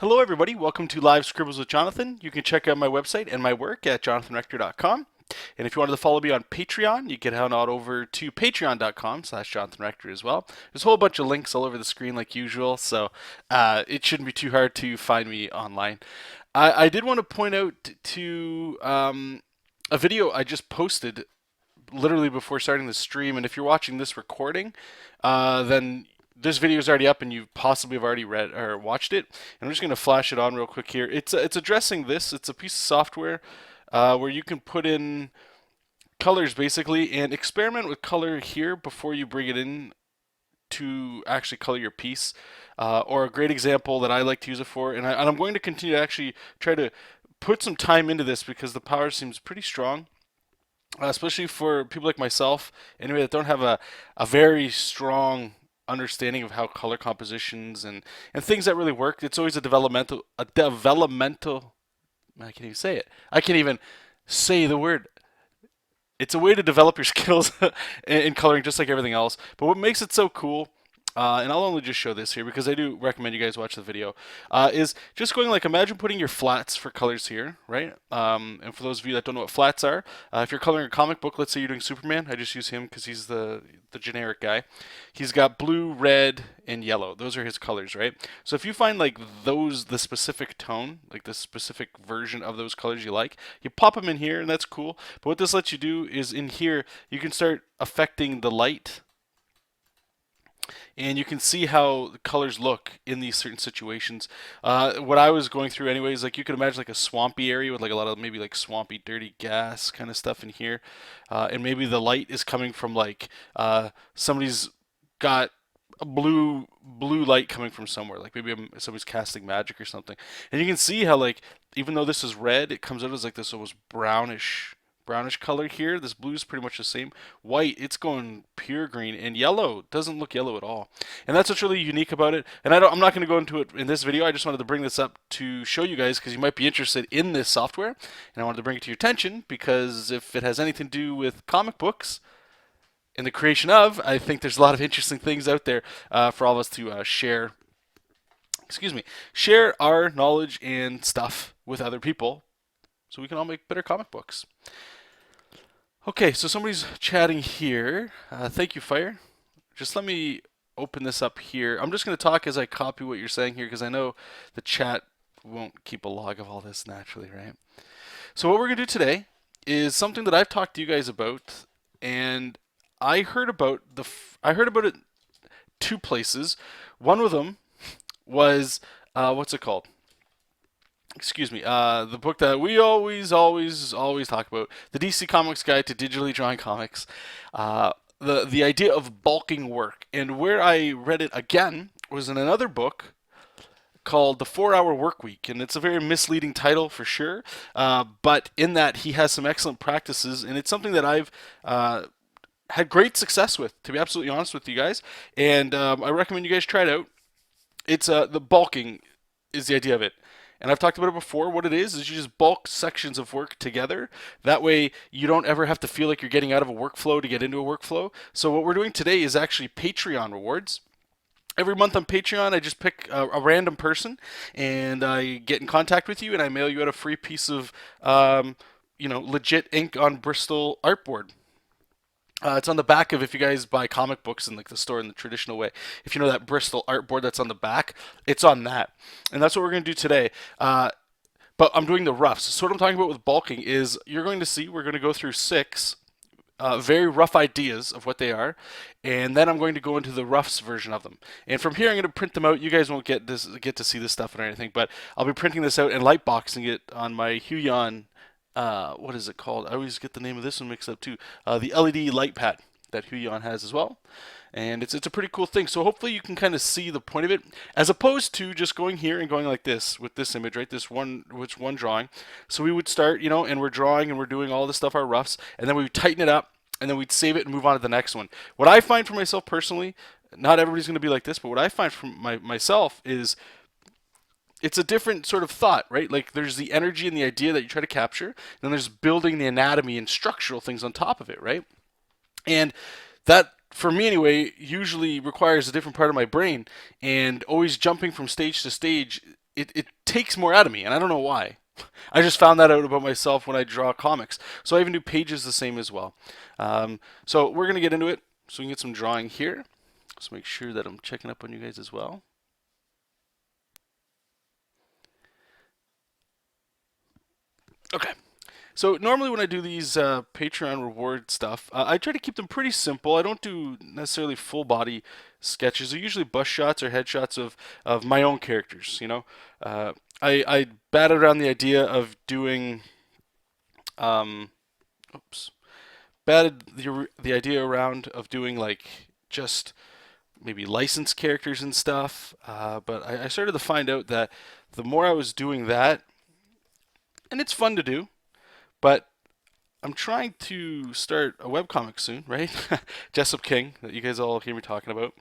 Hello, everybody. Welcome to Live Scribbles with Jonathan. You can check out my website and my work at jonathanrector.com. And if you wanted to follow me on Patreon, you can head on over to patreon.com/jonathanrector as well. There's a whole bunch of links all over the screen like usual, so it shouldn't be too hard to find me online. I did want to point out to a video I just posted literally before starting the stream, and if you're watching this recording, then this video is already up and you possibly have already read or watched it. And I'm just going to flash it on real quick here. It's addressing this. It's a piece of software where you can put in colors basically and experiment with color here before you bring it in to actually color your piece. Or a great example that I like to use it for, and I'm going to continue to actually try to put some time into this because the power seems pretty strong. Especially for people like myself, anyway, that don't have a very strong understanding of how color compositions and things that really work. It's always a developmental. I can't even say it. I can't even say the word. It's a way to develop your skills in coloring, just like everything else. But what makes it so cool, and I'll only just show this here because I do recommend you guys watch the video, is just going like imagine putting your flats for colors here, right? And for those of you that don't know what flats are, if you're coloring a comic book, let's say you're doing Superman, I just use him because he's the generic guy. He's got blue, red, and yellow. Those are his colors, right? So if you find like the specific tone, like the specific version of those colors you like, you pop them in here, and that's cool. But what this lets you do is in here you can start affecting the light, and you can see how the colors look in these certain situations. What I was going through anyways, like you could imagine like a swampy area with like a lot of maybe like swampy dirty gas kind of stuff in here, and maybe the light is coming from like somebody's got a blue light coming from somewhere, like maybe somebody's casting magic or something. And you can see how like even though this is red, it comes out as like this almost brownish color here. This blue is pretty much the same. White, it's going pure green, and yellow doesn't look yellow at all. And that's what's really unique about it. And I'm not going to go into it in this video. I just wanted to bring this up to show you guys because you might be interested in this software, and I wanted to bring it to your attention because if it has anything to do with comic books and the creation of, I think there's a lot of interesting things out there for all of us to share. Excuse me, share our knowledge and stuff with other people, so we can all make better comic books. Okay, so somebody's chatting here. Thank you, Fire. Just let me open this up here. I'm just going to talk as I copy what you're saying here because I know the chat won't keep a log of all this naturally, right? So what we're going to do today is something that I've talked to you guys about, and I heard about it two places. One of them was what's it called? Excuse me, the book that we always talk about, the DC Comics Guide to Digitally Drawing Comics. The idea of bulking work, and where I read it again was in another book called The 4 Hour Work Week, and it's a very misleading title for sure. But in that, he has some excellent practices, and it's something that I've had great success with, to be absolutely honest with you guys. And I recommend you guys try it out. It's the bulking is the idea of it. And I've talked about it before. What it is you just bulk sections of work together. That way you don't ever have to feel like you're getting out of a workflow to get into a workflow. So what we're doing today is actually Patreon rewards. Every month on Patreon, I just pick a random person and I get in contact with you and I mail you out a free piece of, legit ink on Bristol artboard. It's on the back of if you guys buy comic books in like the store in the traditional way. If you know that Bristol artboard that's on the back, it's on that, and that's what we're gonna do today. But I'm doing the roughs. So what I'm talking about with bulking is you're going to see we're going to go through six very rough ideas of what they are, and then I'm going to go into the roughs version of them. And from here, I'm going to print them out. You guys won't get to see this stuff or anything, but I'll be printing this out and lightboxing it on my Huion, what is it called? I always get the name of this one mixed up too. The LED light pad that Huion has as well. And it's a pretty cool thing. So hopefully you can kind of see the point of it, as opposed to just going here and going like this with this image, right? This one, which one drawing. So we would start, and we're drawing and we're doing all this stuff, our roughs, and then we would tighten it up, and then we'd save it and move on to the next one. What I find for myself personally, not everybody's going to be like this, but what I find for myself is it's a different sort of thought, right? Like there's the energy and the idea that you try to capture, and then there's building the anatomy and structural things on top of it, right? And that, for me anyway, usually requires a different part of my brain, and always jumping from stage to stage it takes more out of me, and I don't know why. I just found that out about myself when I draw comics. So I even do pages the same as well. So we're gonna get into it. So we can get some drawing here. Let's make sure that I'm checking up on you guys as well. Okay. So normally when I do these Patreon reward stuff, I try to keep them pretty simple. I don't do necessarily full body sketches. They're usually bust shots or headshots of my own characters. I batted around the idea of doing, um, oops, batted the idea around of doing like just maybe licensed characters and stuff. But I started to find out that the more I was doing that, and it's fun to do, but I'm trying to start a webcomic soon, right? Jessup King, that you guys all hear me talking about.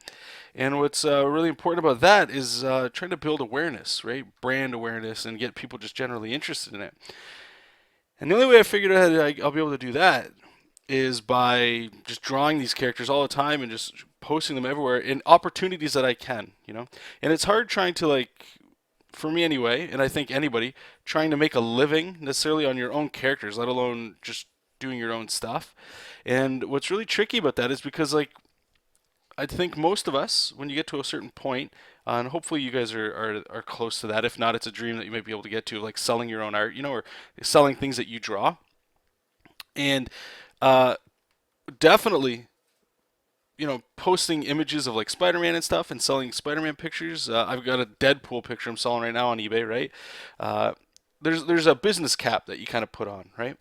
And what's really important about that is trying to build awareness, right? Brand awareness and get people just generally interested in it. And the only way I figured out I'll be able to do that is by just drawing these characters all the time and just posting them everywhere in opportunities that I can. And it's hard trying to like, for me anyway, and I think anybody trying to make a living necessarily on your own characters, let alone just doing your own stuff. And what's really tricky about that is because like I think most of us, when you get to a certain point, and hopefully you guys are close to that. If not, it's a dream that you might be able to get to, like selling your own art, or selling things that you draw. And uh, definitely, posting images of like Spider-Man and stuff and selling Spider-Man pictures. I've got a Deadpool picture I'm selling right now on eBay, right? Uh, there's a business cap that you kind of put on, right?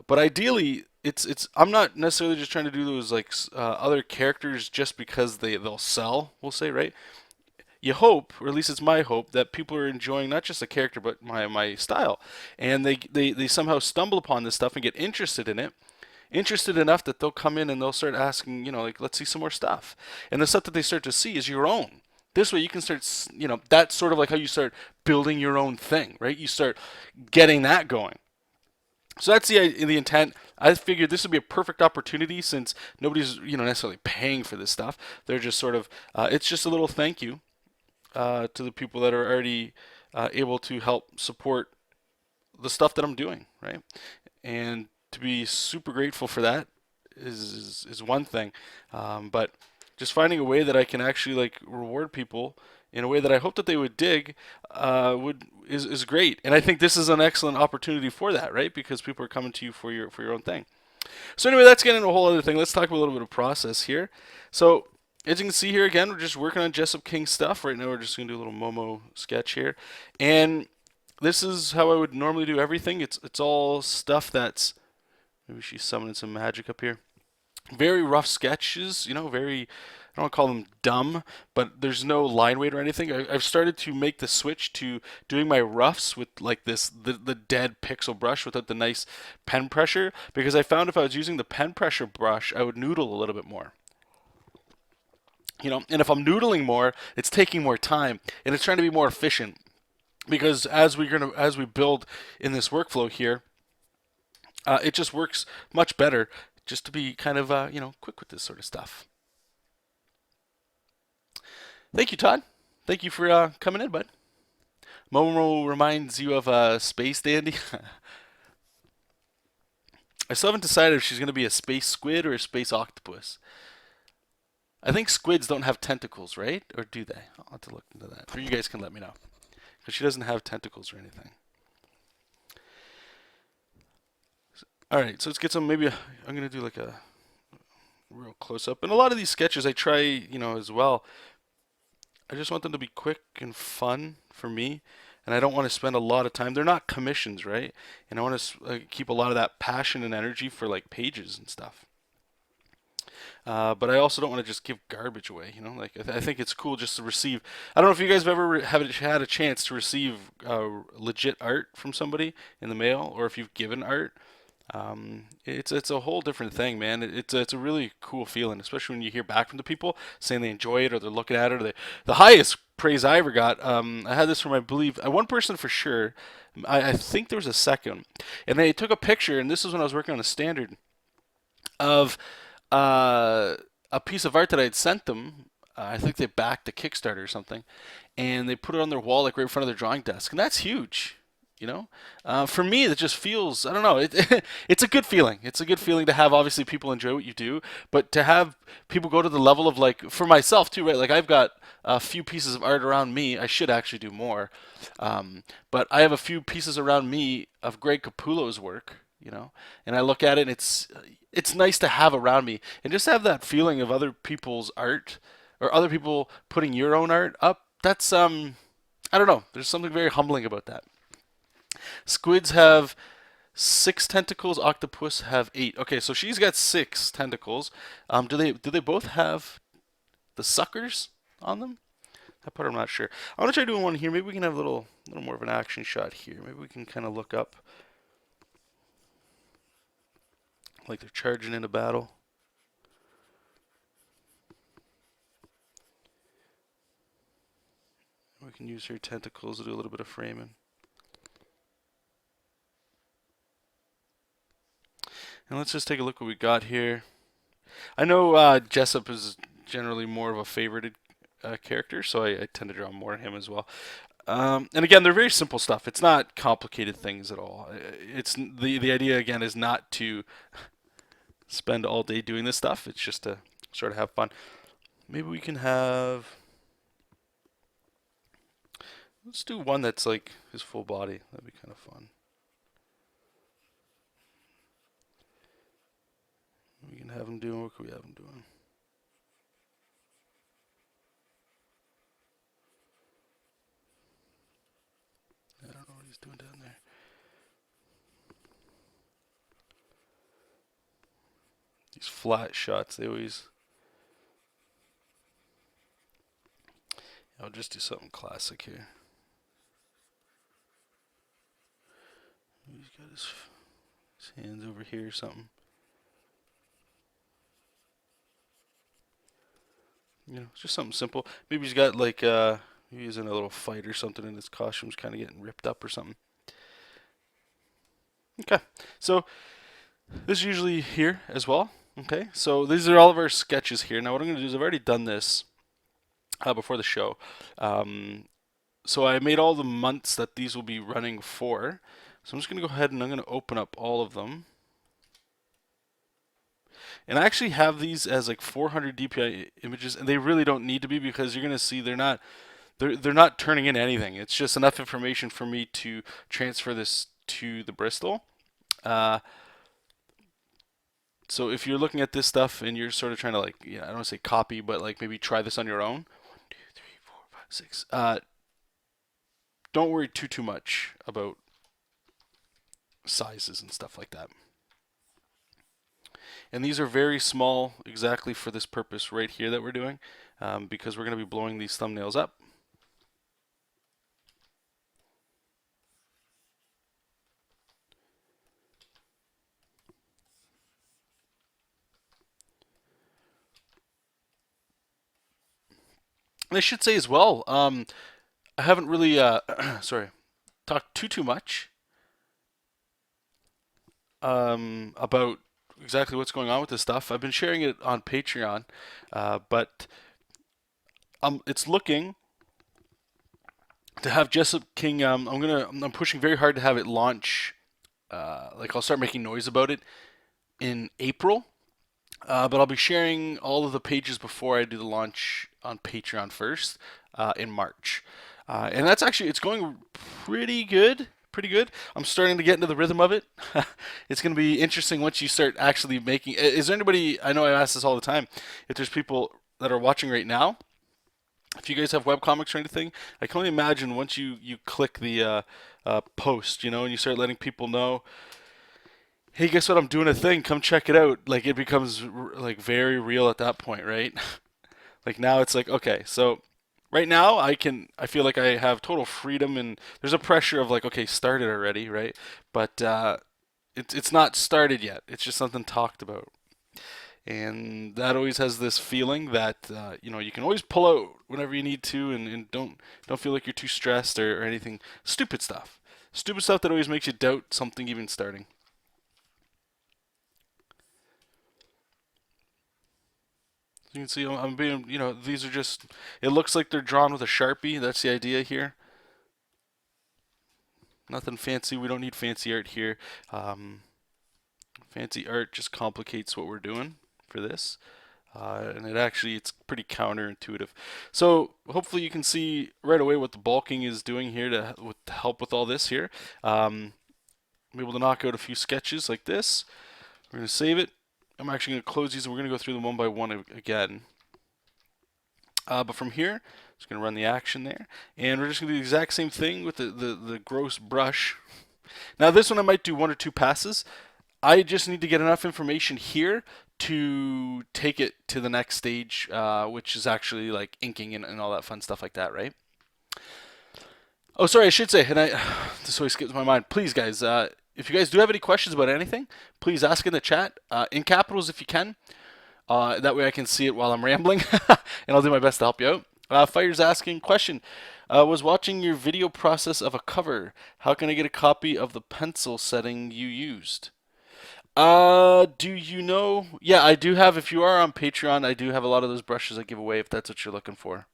But ideally, it's I'm not necessarily just trying to do those like other characters just because they'll sell. We'll say, right? You hope, or at least it's my hope, that people are enjoying not just the character but my style, and they somehow stumble upon this stuff and get interested in it, interested enough that they'll come in and they'll start asking, like, let's see some more stuff, and the stuff that they start to see is your own. This way you can start, that's sort of like how you start building your own thing, right? You start getting that going. So that's the intent. I figured this would be a perfect opportunity since nobody's necessarily paying for this stuff. They're just sort of it's just a little thank you to the people that are already able to help support the stuff that I'm doing, right? And to be super grateful for that is one thing, but just finding a way that I can actually like reward people in a way that I hope that they would dig would is great. And I think this is an excellent opportunity for that, right? Because people are coming to you for your own thing. So anyway, that's getting into a whole other thing. Let's talk about a little bit of process here. So as you can see here again, we're just working on Jessup King stuff. Right now we're just going to do a little Momo sketch here. And this is how I would normally do everything. It's all stuff that's, maybe she's summoning some magic up here. Very rough sketches, very, I don't want to call them dumb, but there's no line weight or anything. I've started to make the switch to doing my roughs with like the dead pixel brush without the nice pen pressure, because I found if I was using the pen pressure brush, I would noodle a little bit more. And if I'm noodling more, it's taking more time and it's trying to be more efficient, because as we build in this workflow here, it just works much better just to be kind of quick with this sort of stuff. Thank you, Todd. Thank you for coming in, bud. Momo reminds you of Space Dandy. I still haven't decided if she's going to be a space squid or a space octopus. I think squids don't have tentacles, right? Or do they? I'll have to look into that. Or you guys can let me know. Because she doesn't have tentacles or anything. Alright, so let's get some, maybe, I'm going to do like a real close-up. And a lot of these sketches I try, as well. I just want them to be quick and fun for me. And I don't want to spend a lot of time. They're not commissions, right? And I want to keep a lot of that passion and energy for like pages and stuff. But I also don't want to just give garbage away, Like I think it's cool just to receive. I don't know if you guys have ever had a chance to receive legit art from somebody in the mail, or if you've given art. It's a whole different thing, man. It's a really cool feeling, especially when you hear back from the people saying they enjoy it or they're looking at it. Or the highest praise I ever got, I had this from, I believe, one person for sure. I think there was a second, and they took a picture, and this was when I was working on a standard of a piece of art that I had sent them I think they backed a Kickstarter or something, and they put it on their wall like right in front of their drawing desk, and that's huge. You know, for me, it just feels, I don't know, it's a good feeling. It's a good feeling to have obviously people enjoy what you do, but to have people go to the level of like, for myself too, right? Like I've got a few pieces of art around me. I should actually do more, but I have a few pieces around me of Greg Capullo's work, you know, and I look at it and it's nice to have around me and just have that feeling of other people's art or other people putting your own art up. That's I don't know. There's something very humbling about that. Squids have six tentacles. Octopus have eight. Okay, so she's got six tentacles. Do they both have the suckers on them? That part I'm not sure. I want to try doing one here. Maybe we can have a little more of an action shot here. Maybe we can kind of look up like they're charging into battle. We can use her tentacles to do a little bit of framing. And let's just take a look what we got here. I know Jessup is generally more of a favorited character, so I tend to draw more of him as well. And again, they're very simple stuff. It's not complicated things at all. It's the idea again is not to spend all day doing this stuff. It's just to sort of have fun. Maybe we can have. Let's do one that's like his full body. That'd be kind of fun. We can have him doing. What can we have him doing? I don't know what he's doing down there. These flat shots, they always. I'll just do something classic here. He's got his hands over here or something. You know, it's just something simple. Maybe he's got like maybe he's in a little fight or something and his costume's kind of getting ripped up or something. Okay, so this is usually here as well. Okay, so these are all of our sketches here. Now what I'm going to do is I've already done this before the show. So I made all the months that these will be running for. So I'm just going to go ahead and I'm going to open up all of them. And I actually have these as like 400 DPI images, and they really don't need to be because you're going to see they're not turning in anything. It's just enough information for me to transfer this to the Bristol. So if you're looking at this stuff and you're sort of trying to like, yeah, I don't want to say copy, but like maybe try this on your own. 1, 2, 3, 4, 5, 6. Don't worry too much about sizes and stuff like that. And these are very small exactly for this purpose right here that we're doing because we're going to be blowing these thumbnails up. And I should say as well, I haven't really, sorry, talked too much about exactly what's going on with this stuff. I've been sharing it on Patreon, but it's looking to have Jessup King. I'm pushing very hard to have it launch. Like I'll start making noise about it in April. But I'll be sharing all of the pages before I do the launch on Patreon first in March. And that's actually, it's going pretty good. Pretty good. I'm starting to get into the rhythm of it. It's going to be interesting once you start actually making. Is there anybody, I know I ask this all the time, if there's people that are watching right now, if you guys have webcomics or anything, I can only imagine once you click the post, you know, and you start letting people know, hey, guess what? I'm doing a thing. Come check it out. Like it becomes like very real at that point, right? Like now it's like okay, so right now I feel like I have total freedom and there's a pressure of like okay, started already, right? But it's not started yet. It's just something talked about. And that always has this feeling that you know you can always pull out whenever you need to, and don't feel like you're too stressed or anything. Stupid stuff that always makes you doubt something even starting. You can see I'm being, these are just, it looks like they're drawn with a Sharpie. That's the idea here. Nothing fancy. We don't need fancy art here. Um, Fancy art just complicates what we're doing for this. And it's pretty counterintuitive. So hopefully you can see right away what the bulking is doing here to help with all this here. I'm able to knock out a few sketches like this. We're going to save it. I'm actually going to close these and we're going to go through them one by one again. But from here, just going to run the action there. And we're just going to do the exact same thing with the gross brush. Now this one I might do one or two passes. I just need to get enough information here to take it to the next stage, which is actually like inking and all that fun stuff like that, right? Oh, sorry, I should say, and this always skips my mind. Please, guys, if you guys do have any questions about anything, please ask in the chat, in capitals if you can. That way I can see it while I'm rambling, and I'll do my best to help you out. Fire's asking, question, was watching your video process of a cover. How can I get a copy of the pencil setting you used? Do you know? Yeah, I do have, if you are on Patreon, I do have a lot of those brushes I give away if that's what you're looking for.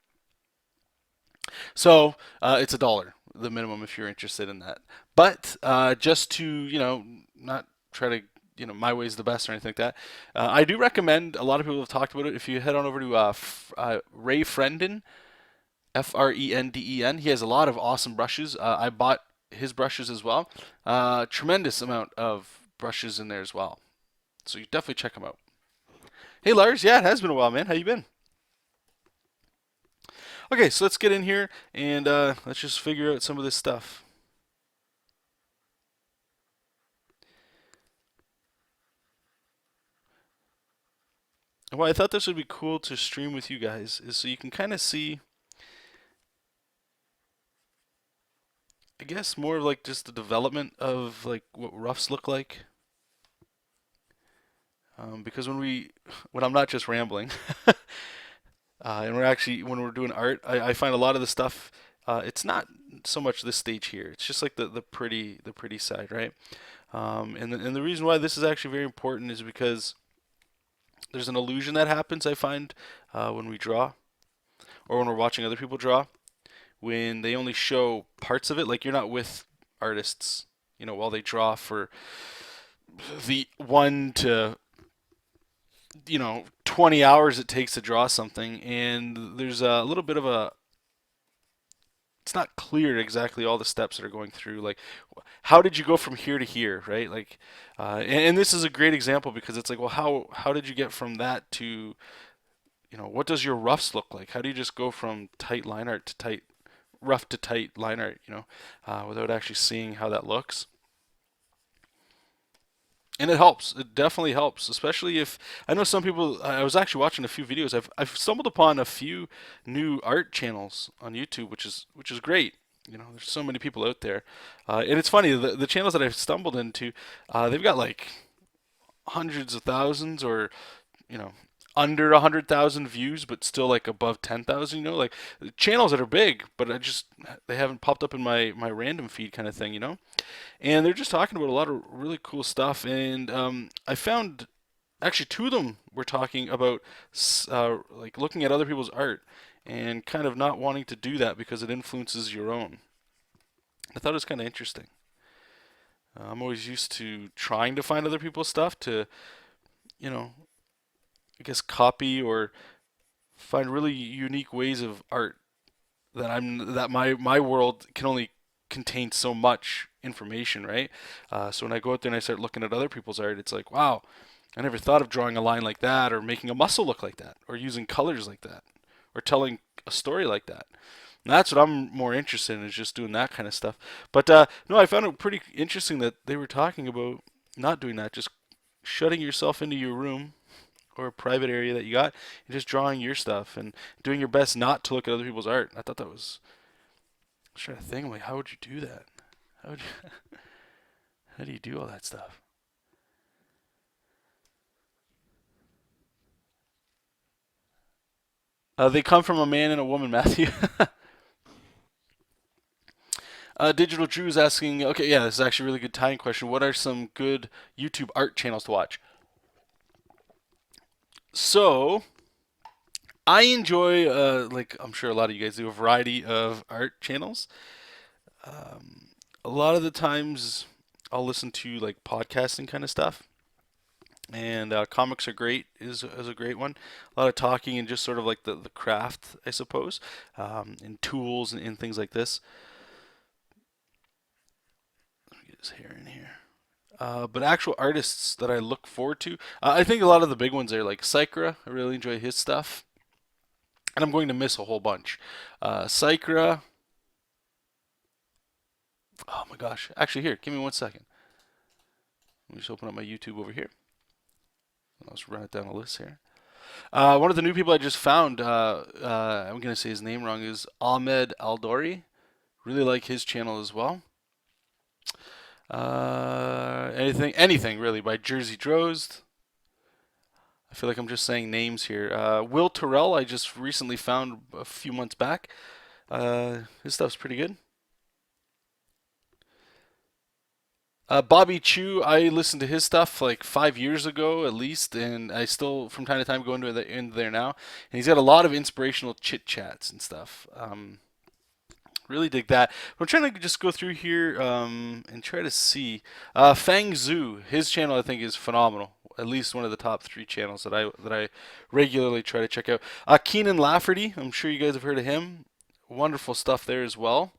So, it's $1, the minimum if you're interested in that. But, just to, not try to, my way is the best or anything like that, I do recommend, a lot of people have talked about it, if you head on over to Ray Frenden, Frenden, he has a lot of awesome brushes. I bought his brushes as well. Tremendous amount of brushes in there as well. So you definitely check them out. Hey Lars, yeah, it has been a while, man. How you been? Okay, so let's get in here and let's just figure out some of this stuff. And why I thought this would be cool to stream with you guys is so you can kind of see, I guess, more of like just the development of like what roughs look like. Because when I'm not just rambling, and when we're doing art, I find a lot of the stuff, it's not so much this stage here. It's just like the pretty side, right? And the reason why this is actually very important is because there's an illusion that happens, I find, when we draw, or when we're watching other people draw, when they only show parts of it. Like you're not with artists, while they draw for the 1 to 20 hours it takes to draw something, and there's a little bit of it's not clear exactly all the steps that are going through. Like, how did you go from here to here, right? Like, and this is a great example because it's like, well, how did you get from that to, what does your roughs look like? How do you just go from tight line art to rough to tight line art, without actually seeing how that looks? And it helps. It definitely helps, especially if I know some people. I was actually watching a few videos. I've stumbled upon a few new art channels on YouTube, which is great. There's so many people out there, and it's funny. The channels that I've stumbled into, they've got like hundreds of thousands, or you know, under 100,000 views, but still like above 10,000. Like channels that are big, but they haven't popped up in my random feed kind of thing. And they're just talking about a lot of really cool stuff. And I found actually two of them were talking about like looking at other people's art and kind of not wanting to do that because it influences your own. I thought it was kind of interesting. I'm always used to trying to find other people's stuff to, I guess, copy or find really unique ways of art that my world can only contain so much information, right? So when I go out there and I start looking at other people's art, it's like, wow, I never thought of drawing a line like that, or making a muscle look like that, or using colors like that, or telling a story like that. And that's what I'm more interested in, is just doing that kind of stuff. But no, I found it pretty interesting that they were talking about not doing that, just shutting yourself into your room or a private area that you got and just drawing your stuff and doing your best not to look at other people's art. I thought that was, I was trying to think, I'm like, how would you do that? How do you do all that stuff? They come from a man and a woman, Matthew. Digital Drew is asking, okay, yeah, this is actually a really good tying question. What are some good YouTube art channels to watch? So, I enjoy, like I'm sure a lot of you guys do, a variety of art channels. Um, a lot of the times, I'll listen to like podcasting kind of stuff, and comics are great. Is a great one. A lot of talking and just sort of like the craft, I suppose, and tools and things like this. Let me get his hair in here. But actual artists that I look forward to, I think a lot of the big ones are like Psychra. I really enjoy his stuff, and I'm going to miss a whole bunch. Psychra. Oh my gosh! Actually, here, give me 1 second. Let me just open up my YouTube over here. Let's run it down a list here. One of the new people I just found, I'm going to say his name wrong, is Ahmed Aldori. Really like his channel as well. Anything really by Jersey Drozd. I feel like I'm just saying names here. Will Terrell, I just recently found a few months back. His stuff's pretty good. Bobby Chu, I listened to his stuff like 5 years ago at least, and I still from time to time go into there now. And he's got a lot of inspirational chit chats and stuff. Really dig that. I'm trying to just go through here and try to see. Fang Zhu, his channel I think is phenomenal. At least one of the top three channels that I regularly try to check out. Keenan Lafferty, I'm sure you guys have heard of him. Wonderful stuff there as well.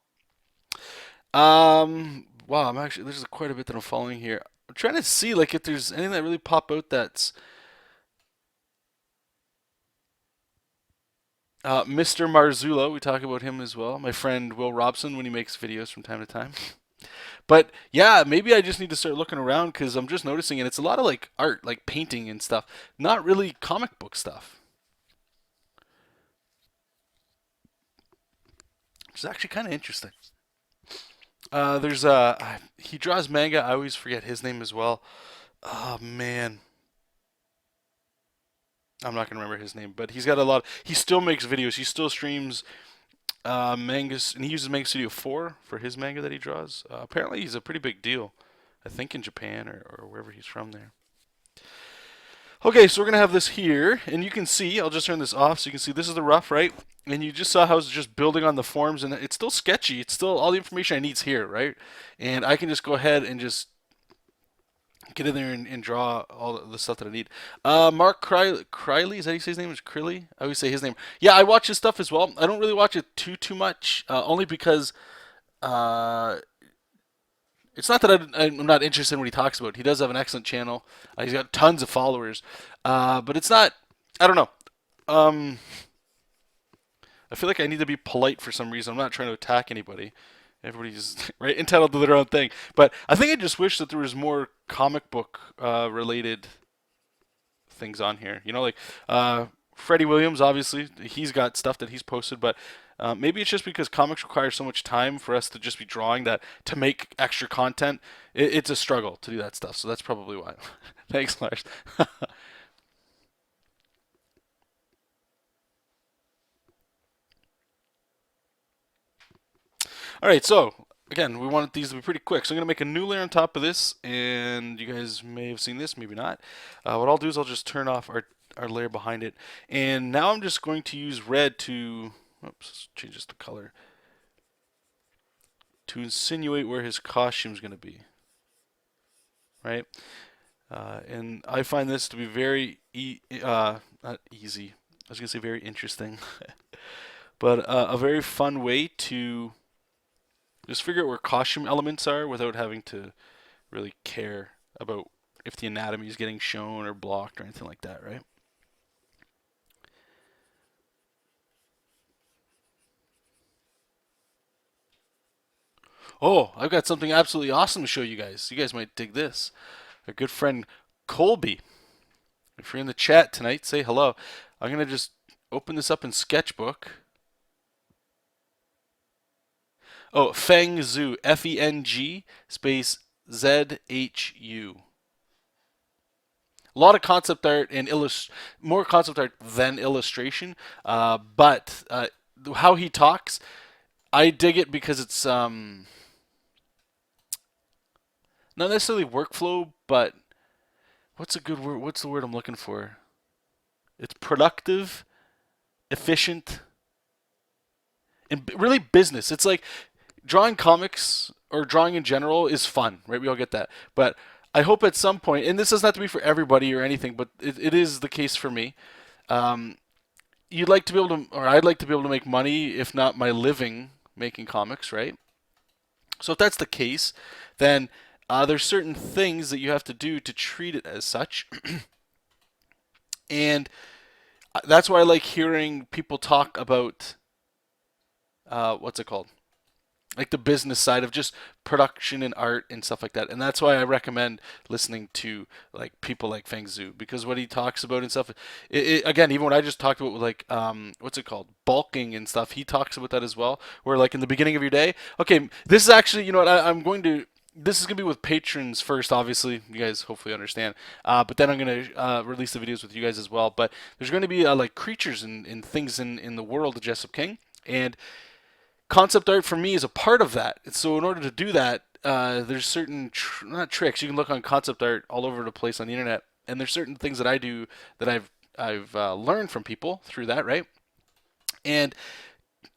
Wow, I'm actually there's quite a bit that I'm following here. I'm trying to see like if there's anything that really pop out that's Mr. Marzullo. We talk about him as well. My friend Will Robson when he makes videos from time to time. But yeah, maybe I just need to start looking around because I'm just noticing it. It's a lot of like art, like painting and stuff, not really comic book stuff, which is actually kind of interesting. There's he draws manga. I always forget his name as well. Oh man, I'm not gonna remember his name, but he's got a lot. He still makes videos. He still streams mangas, and he uses Manga Studio 4 for his manga that he draws. Apparently, he's a pretty big deal. I think in Japan or wherever he's from there. Okay, so we're gonna have this here, and you can see. I'll just turn this off so you can see. This is the rough, right? And you just saw how it's just building on the forms, and it's still sketchy. It's still all the information I need is here, right? And I can just go ahead and just get in there and draw all the stuff that I need. Mark Criley, is that how you say his name? Is Crilly? I always say his name. Yeah, I watch his stuff as well. I don't really watch it too much, only because uh, it's not that I'm not interested in what he talks about. He does have an excellent channel. He's got tons of followers, but it's not. I don't know. Um, I feel like I need to be polite for some reason. I'm not trying to attack anybody. Everybody's right entitled to their own thing. But I think I just wish that there was more comic book related things on here. You know, like Freddie Williams, obviously, he's got stuff that he's posted, but maybe it's just because comics require so much time for us to just be drawing that to make extra content, it's a struggle to do that stuff. So that's probably why. Thanks, Lars. All right, so again, we wanted these to be pretty quick. So I'm going to make a new layer on top of this, and you guys may have seen this, maybe not. What I'll do is I'll just turn off our layer behind it. And now I'm just going to use red to, oops, changes the color, to insinuate where his costume is going to be, right? And I find this to be very, not easy, I was going to say very interesting, but a very fun way to just figure out where costume elements are without having to really care about if the anatomy is getting shown or blocked or anything like that, right? Oh, I've got something absolutely awesome to show you guys. You guys might dig this. Our good friend Colby. If you're in the chat tonight, say hello. I'm going to just open this up in Sketchbook. Oh, Feng Zhu. Feng space Zhu. A lot of concept art and more concept art than illustration. But how he talks, I dig it because it's not necessarily workflow, but what's a good word? What's the word I'm looking for? It's productive efficient, and really business. It's like drawing comics or drawing in general is fun, right? We all get that. But I hope at some point, and this doesn't have to be for everybody or anything, but it is the case for me. Um, you'd like to be able to, or I'd like to be able to make money, if not my living, making comics, right? So if that's the case, then there's certain things that you have to do to treat it as such, and that's why I like hearing people talk about what's it called, like the business side of just production and art and stuff like that. And that's why I recommend listening to like people like Feng Zhu, because what he talks about and stuff, again, even what I just talked about with like what's it called, bulking and stuff, he talks about that as well. Where like in the beginning of your day, okay, this is actually, you know what, I'm going to. This is gonna be with patrons first, obviously. You guys hopefully understand. But then I'm gonna release the videos with you guys as well. But there's going to be like creatures and things in the world of Jessup King, and concept art for me is a part of that. So in order to do that, there's certain not tricks. You can look on concept art all over the place on the internet, and there's certain things that I do that I've learned from people through that, right? And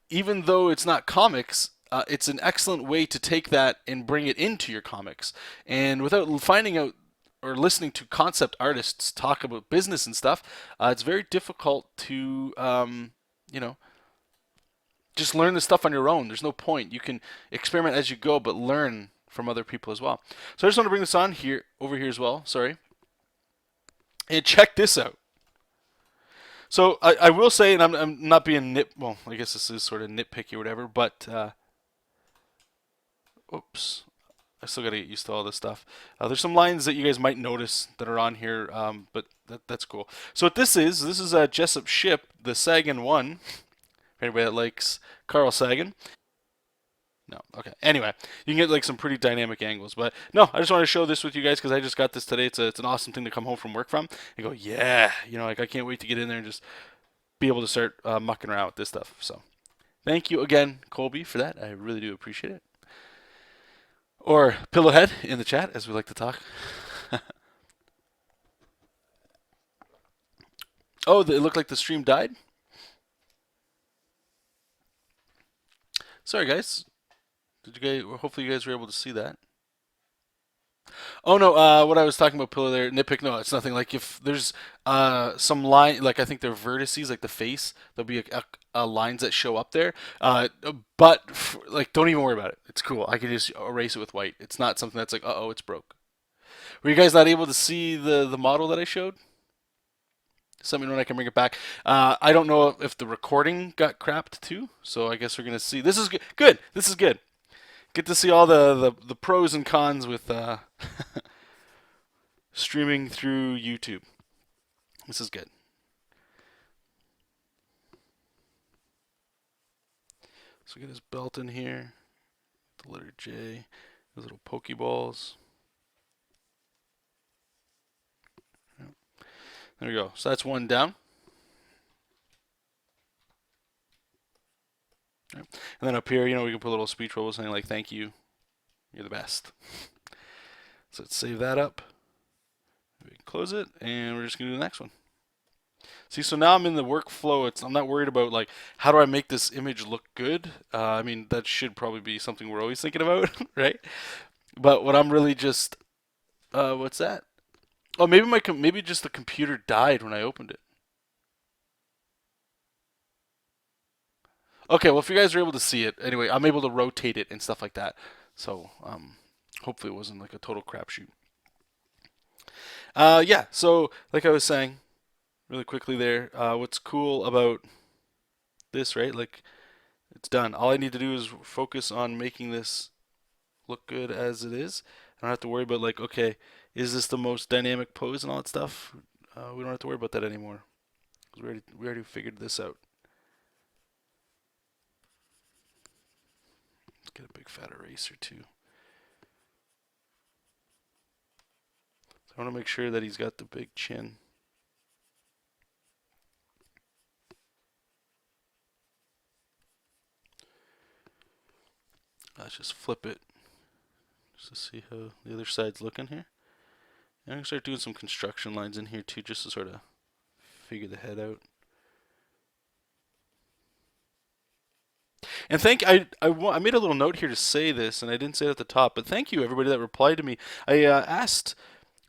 even though it's not comics, it's an excellent way to take that and bring it into your comics. And without finding out or listening to concept artists talk about business and stuff, it's very difficult to you know just learn the stuff on your own. There's no point. You can experiment as you go, but learn from other people as well. So I just want to bring this on here, over here as well. Sorry, and check this out. So I will say, and I'm not being well, I guess this is sort of nitpicky or whatever, but oops, I still got to get used to all this stuff. There's some lines that you guys might notice that are on here, but that's cool. So what this is a Jessup ship, the Sagan 1. For anybody that likes Carl Sagan. No, okay. Anyway, you can get like some pretty dynamic angles, but no, I just want to show this with you guys because I just got this today. It's an awesome thing to come home from work from and go, yeah, like I can't wait to get in there and just be able to start mucking around with this stuff. So, thank you again, Colby, for that. I really do appreciate it. Or Pillowhead in the chat, as we like to talk. Oh, it looked like the stream died. Sorry, guys. Did you guys? Hopefully, you guys were able to see that. Oh no, what I was talking about, pillow there, nitpick. No, it's nothing. Like if there's some line, like I think they're vertices, like the face. There'll be lines that show up there. But like, don't even worry about it. It's cool. I can just erase it with white. It's not something that's like, oh, it's broke. Were you guys not able to see the model that I showed? Let me know when I can bring it back. I don't know if the recording got crapped too, so I guess we're gonna see. This is good. Good. This is good. Get to see all the pros and cons with streaming through YouTube. This is good. So get his belt in here, the letter J, those little Pokeballs. There we go. So that's one down. And then up here, we can put a little speech bubble saying like, "Thank you, you're the best." So let's save that up. We can close it, and we're just gonna do the next one. See, so now I'm in the workflow. I'm not worried about like how do I make this image look good. I mean, that should probably be something we're always thinking about, right? But what I'm really just, what's that? Oh, maybe just the computer died when I opened it. Okay, well if you guys are able to see it, anyway, I'm able to rotate it and stuff like that. So hopefully it wasn't like a total crapshoot. Yeah. So like I was saying, really quickly there, what's cool about this, right? Like it's done. All I need to do is focus on making this look good as it is. I don't have to worry about like, okay, is this the most dynamic pose and all that stuff? We don't have to worry about that anymore because we already figured this out. Let's get a big fat eraser too. So I want to make sure that he's got the big chin. Let's just flip it just to see how the other side's looking here. And I'm going to start doing some construction lines in here too, just to sort of figure the head out. And I made a little note here to say this, and I didn't say it at the top, but thank you everybody that replied to me. I asked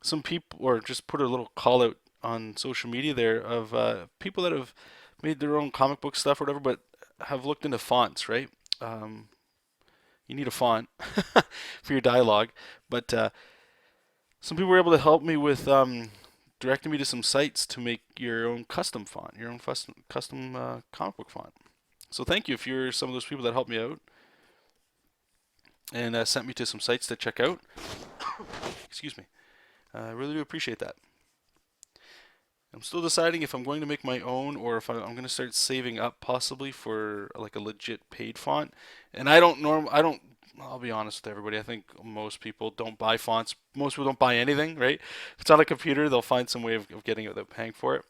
some people, or just put a little call out on social media there of people that have made their own comic book stuff or whatever, but have looked into fonts, right? Um, you need a font for your dialogue, but some people were able to help me with directing me to some sites to make your own custom font, your own custom comic book font. So thank you if you're some of those people that helped me out and sent me to some sites to check out. Excuse me. I really do appreciate that. I'm still deciding if I'm going to make my own or if I'm going to start saving up possibly for like a legit paid font. And I don't. I'll be honest with everybody. I think most people don't buy fonts. Most people don't buy anything, right? If it's on a computer, they'll find some way of getting it without paying for it.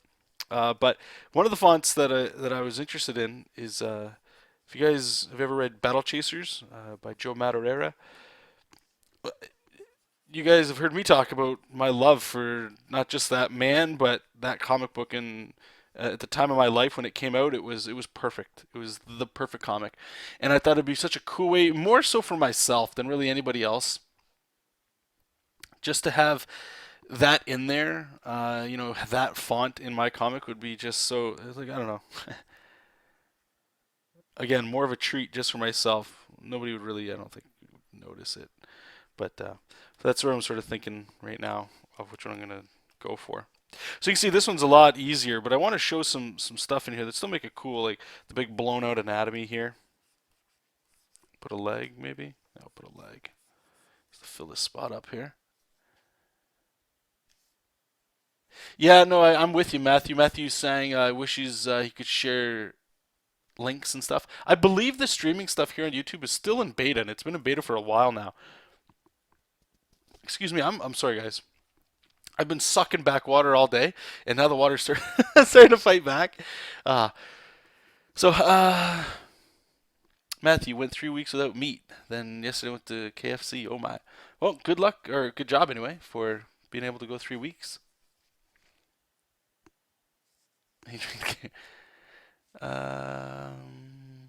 But one of the fonts that I was interested in is if you guys have ever read Battle Chasers by Joe Madureira, you guys have heard me talk about my love for not just that man, but that comic book. And at the time of my life when it came out, it was perfect. It was the perfect comic, and I thought it'd be such a cool way, more so for myself than really anybody else, just to have that in there. That font in my comic would be just so like I don't know. Again, more of a treat just for myself. Nobody would really, I don't think, notice it. But that's where I'm sort of thinking right now of which one I'm gonna go for. So you can see this one's a lot easier, but I want to show some stuff in here that still make it cool, like the big blown out anatomy here. Put a leg maybe. No, put a leg. Just to fill this spot up here. Yeah, no, I'm with you, Matthew. Matthew's saying I wish he could share links and stuff. I believe the streaming stuff here on YouTube is still in beta, and it's been in beta for a while now. Excuse me, I'm sorry, guys. I've been sucking back water all day, and now the water's starting to fight back. Uh, so, Matthew went 3 weeks without meat. Then yesterday went to KFC. Oh my. Well, good luck, or good job anyway, for being able to go 3 weeks. um,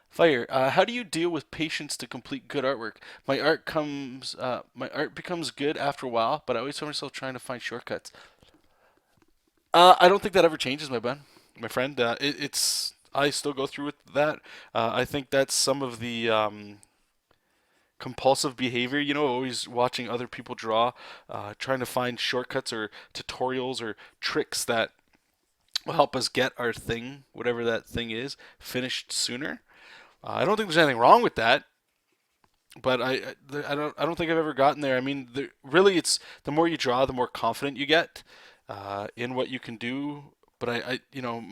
Fire. How do you deal with patience to complete good artwork? My art becomes good after a while, but I always find myself trying to find shortcuts. I don't think that ever changes, my friend. I still go through with that. I think that's some of the compulsive behavior. Always watching other people draw, trying to find shortcuts or tutorials or tricks that will help us get our thing, whatever that thing is, finished sooner. I don't think there's anything wrong with that, but I don't think I've ever gotten there. I mean, really, it's the more you draw, the more confident you get in what you can do. But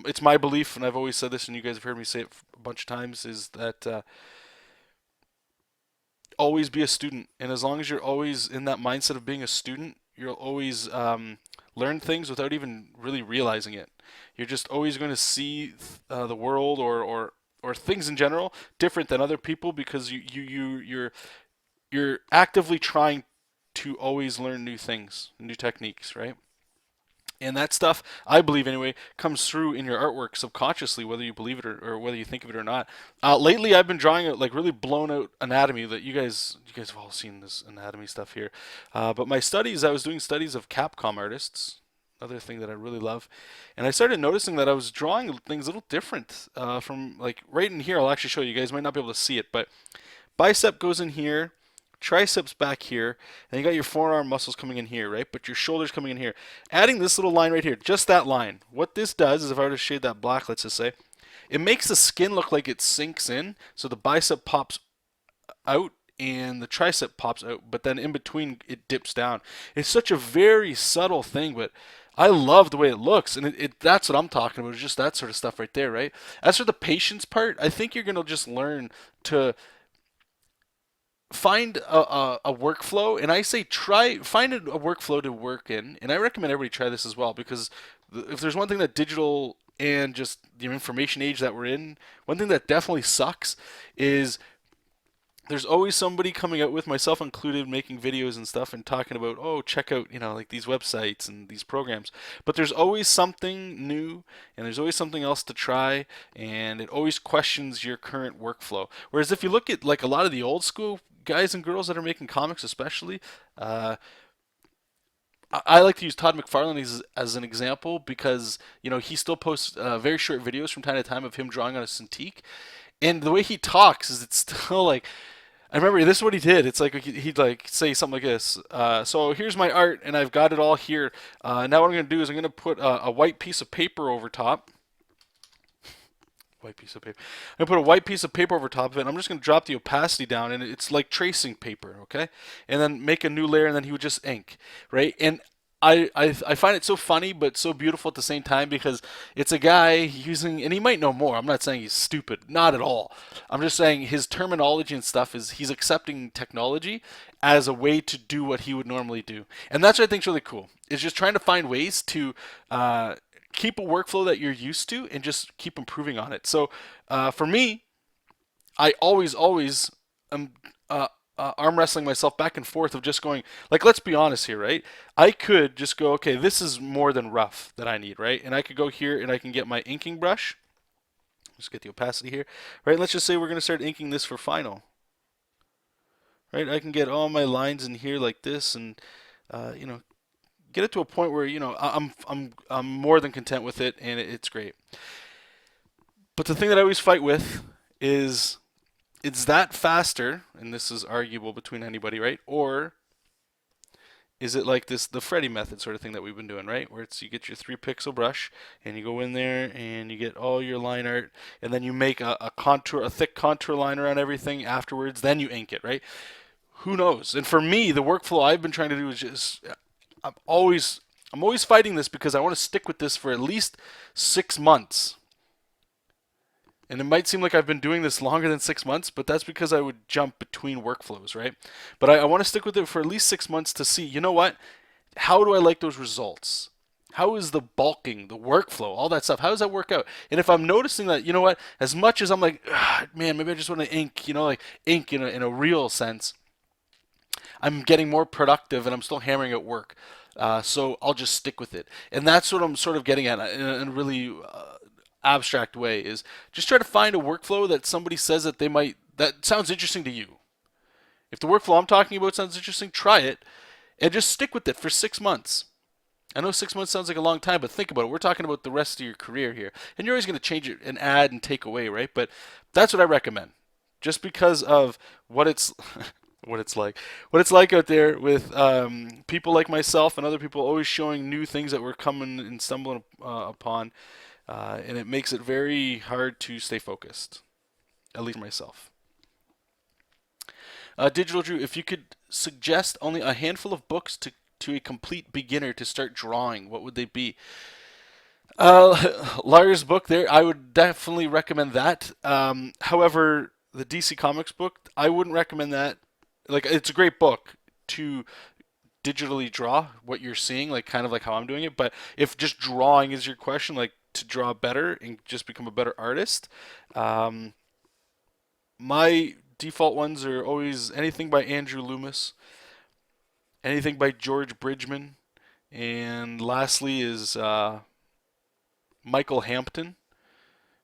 it's my belief, and I've always said this, and you guys have heard me say it a bunch of times, is that always be a student. And as long as you're always in that mindset of being a student, you'll always learn things without even really realizing it. You're just always going to see the world or things in general different than other people because you're actively trying to always learn new things, new techniques, right? And that stuff, I believe anyway, comes through in your artwork subconsciously, whether you believe it or whether you think of it or not. Lately, I've been drawing out like really blown out anatomy that you guys have all seen this anatomy stuff here. But my studies, I was doing studies of Capcom artists, another thing that I really love, and I started noticing that I was drawing things a little different from like right in here. I'll actually show you. You guys might not be able to see it, but bicep goes in here, triceps back here, and you got your forearm muscles coming in here, right? But your shoulders coming in here. Adding this little line right here, just that line. What this does is if I were to shade that black, let's just say, it makes the skin look like it sinks in, so the bicep pops out and the tricep pops out, but then in between it dips down. It's such a very subtle thing, but I love the way it looks, and that's what I'm talking about, is just that sort of stuff right there, right? As for the patience part, I think you're going to just learn to find a workflow, and I say try find a workflow to work in, and I recommend everybody try this as well because if there's one thing that digital and just the information age that we're in, one thing that definitely sucks is there's always somebody coming out with, myself included, making videos and stuff and talking about, oh, check out, like these websites and these programs. But there's always something new, and there's always something else to try, and it always questions your current workflow. Whereas if you look at like a lot of the old school guys and girls that are making comics, especially, uh, I like to use Todd McFarlane as an example because he still posts very short videos from time to time of him drawing on a Cintiq, and the way he talks is it's still like I remember this is what he did. It's like he'd like say something like this. So here's my art, and I've got it all here. Now what I'm going to do is I'm going to put a white piece of paper over top. White piece of paper. I'm going to put a white piece of paper over top of it. And I'm just going to drop the opacity down, and it's like tracing paper, okay? And then make a new layer, and then he would just ink, right? And I find it so funny but so beautiful at the same time because it's a guy using, and he might know more. I'm not saying he's stupid, not at all. I'm just saying his terminology and stuff is he's accepting technology as a way to do what he would normally do, and that's what I think is really cool. Is just trying to find ways to keep a workflow that you're used to and just keep improving on it. So for me, I always am arm wrestling myself back and forth of just going, like, let's be honest here, right? I could just go, okay, this is more than rough that I need, right? And I could go here and I can get my inking brush. Just get the opacity here, right? Let's just say we're going to start inking this for final, right? I can get all my lines in here like this and, get it to a point where, I'm more than content with it and it's great. But the thing that I always fight with is it's that faster, and this is arguable between anybody, right? Or is it like this, the Freddy method sort of thing that we've been doing, right? Where it's you get your 3 pixel brush and you go in there and you get all your line art, and then you make a contour, a thick contour line around everything afterwards. Then you ink it, right? Who knows? And for me, the workflow I've been trying to do is just I'm always I'm always fighting this because I want to stick with this for at least 6 months. And it might seem like I've been doing this longer than 6 months, but that's because I would jump between workflows, right? But I want to stick with it for at least 6 months to see, you know what? How do I like those results? How is the bulking, the workflow, all that stuff? How does that work out? And if I'm noticing that, you know what? As much as I'm like, man, maybe I just want to ink, like ink in a real sense, I'm getting more productive and I'm still hammering at work. So I'll just stick with it. And that's what I'm sort of getting at in a really abstract way is just try to find a workflow that somebody says that that sounds interesting to you. If the workflow I'm talking about sounds interesting, try it and just stick with it for 6 months. I know 6 months sounds like a long time, but think about it. We're talking about the rest of your career here. And you're always going to change it and add and take away, right? But that's what I recommend. Just because of what it's what it's like out there with people like myself and other people always showing new things that we're coming and stumbling upon, and it makes it very hard to stay focused, at least myself. Digital Drew, if you could suggest only a handful of books to a complete beginner to start drawing, what would they be? Lars' book there, I would definitely recommend that. However, the DC Comics book, I wouldn't recommend that. Like, it's a great book to digitally draw what you're seeing, like kind of like how I'm doing it. But if just drawing is your question, like to draw better and just become a better artist, um, my default ones are always anything by Andrew Loomis, anything by George Bridgman, and lastly is Michael Hampton.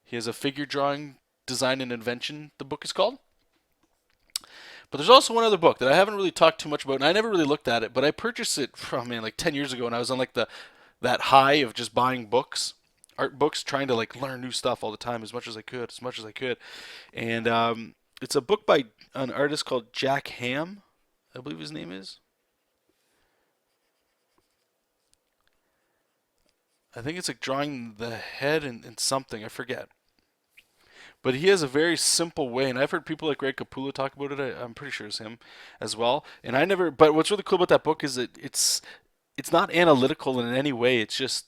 He has a figure drawing design and invention, the book is called. But there's also one other book that I haven't really talked too much about, and I never really looked at it, but I purchased it from, man, like 10 years ago, and I was on like that high of just buying books, art books, trying to like learn new stuff all the time as much as I could, as much as I could. And it's a book by an artist called Jack Ham, I believe his name is. I think it's like drawing the head and something, I forget. But he has a very simple way, and I've heard people like Greg Capullo talk about it. I'm pretty sure it's him as well. And I never. But what's really cool about that book is that it's not analytical in any way. It's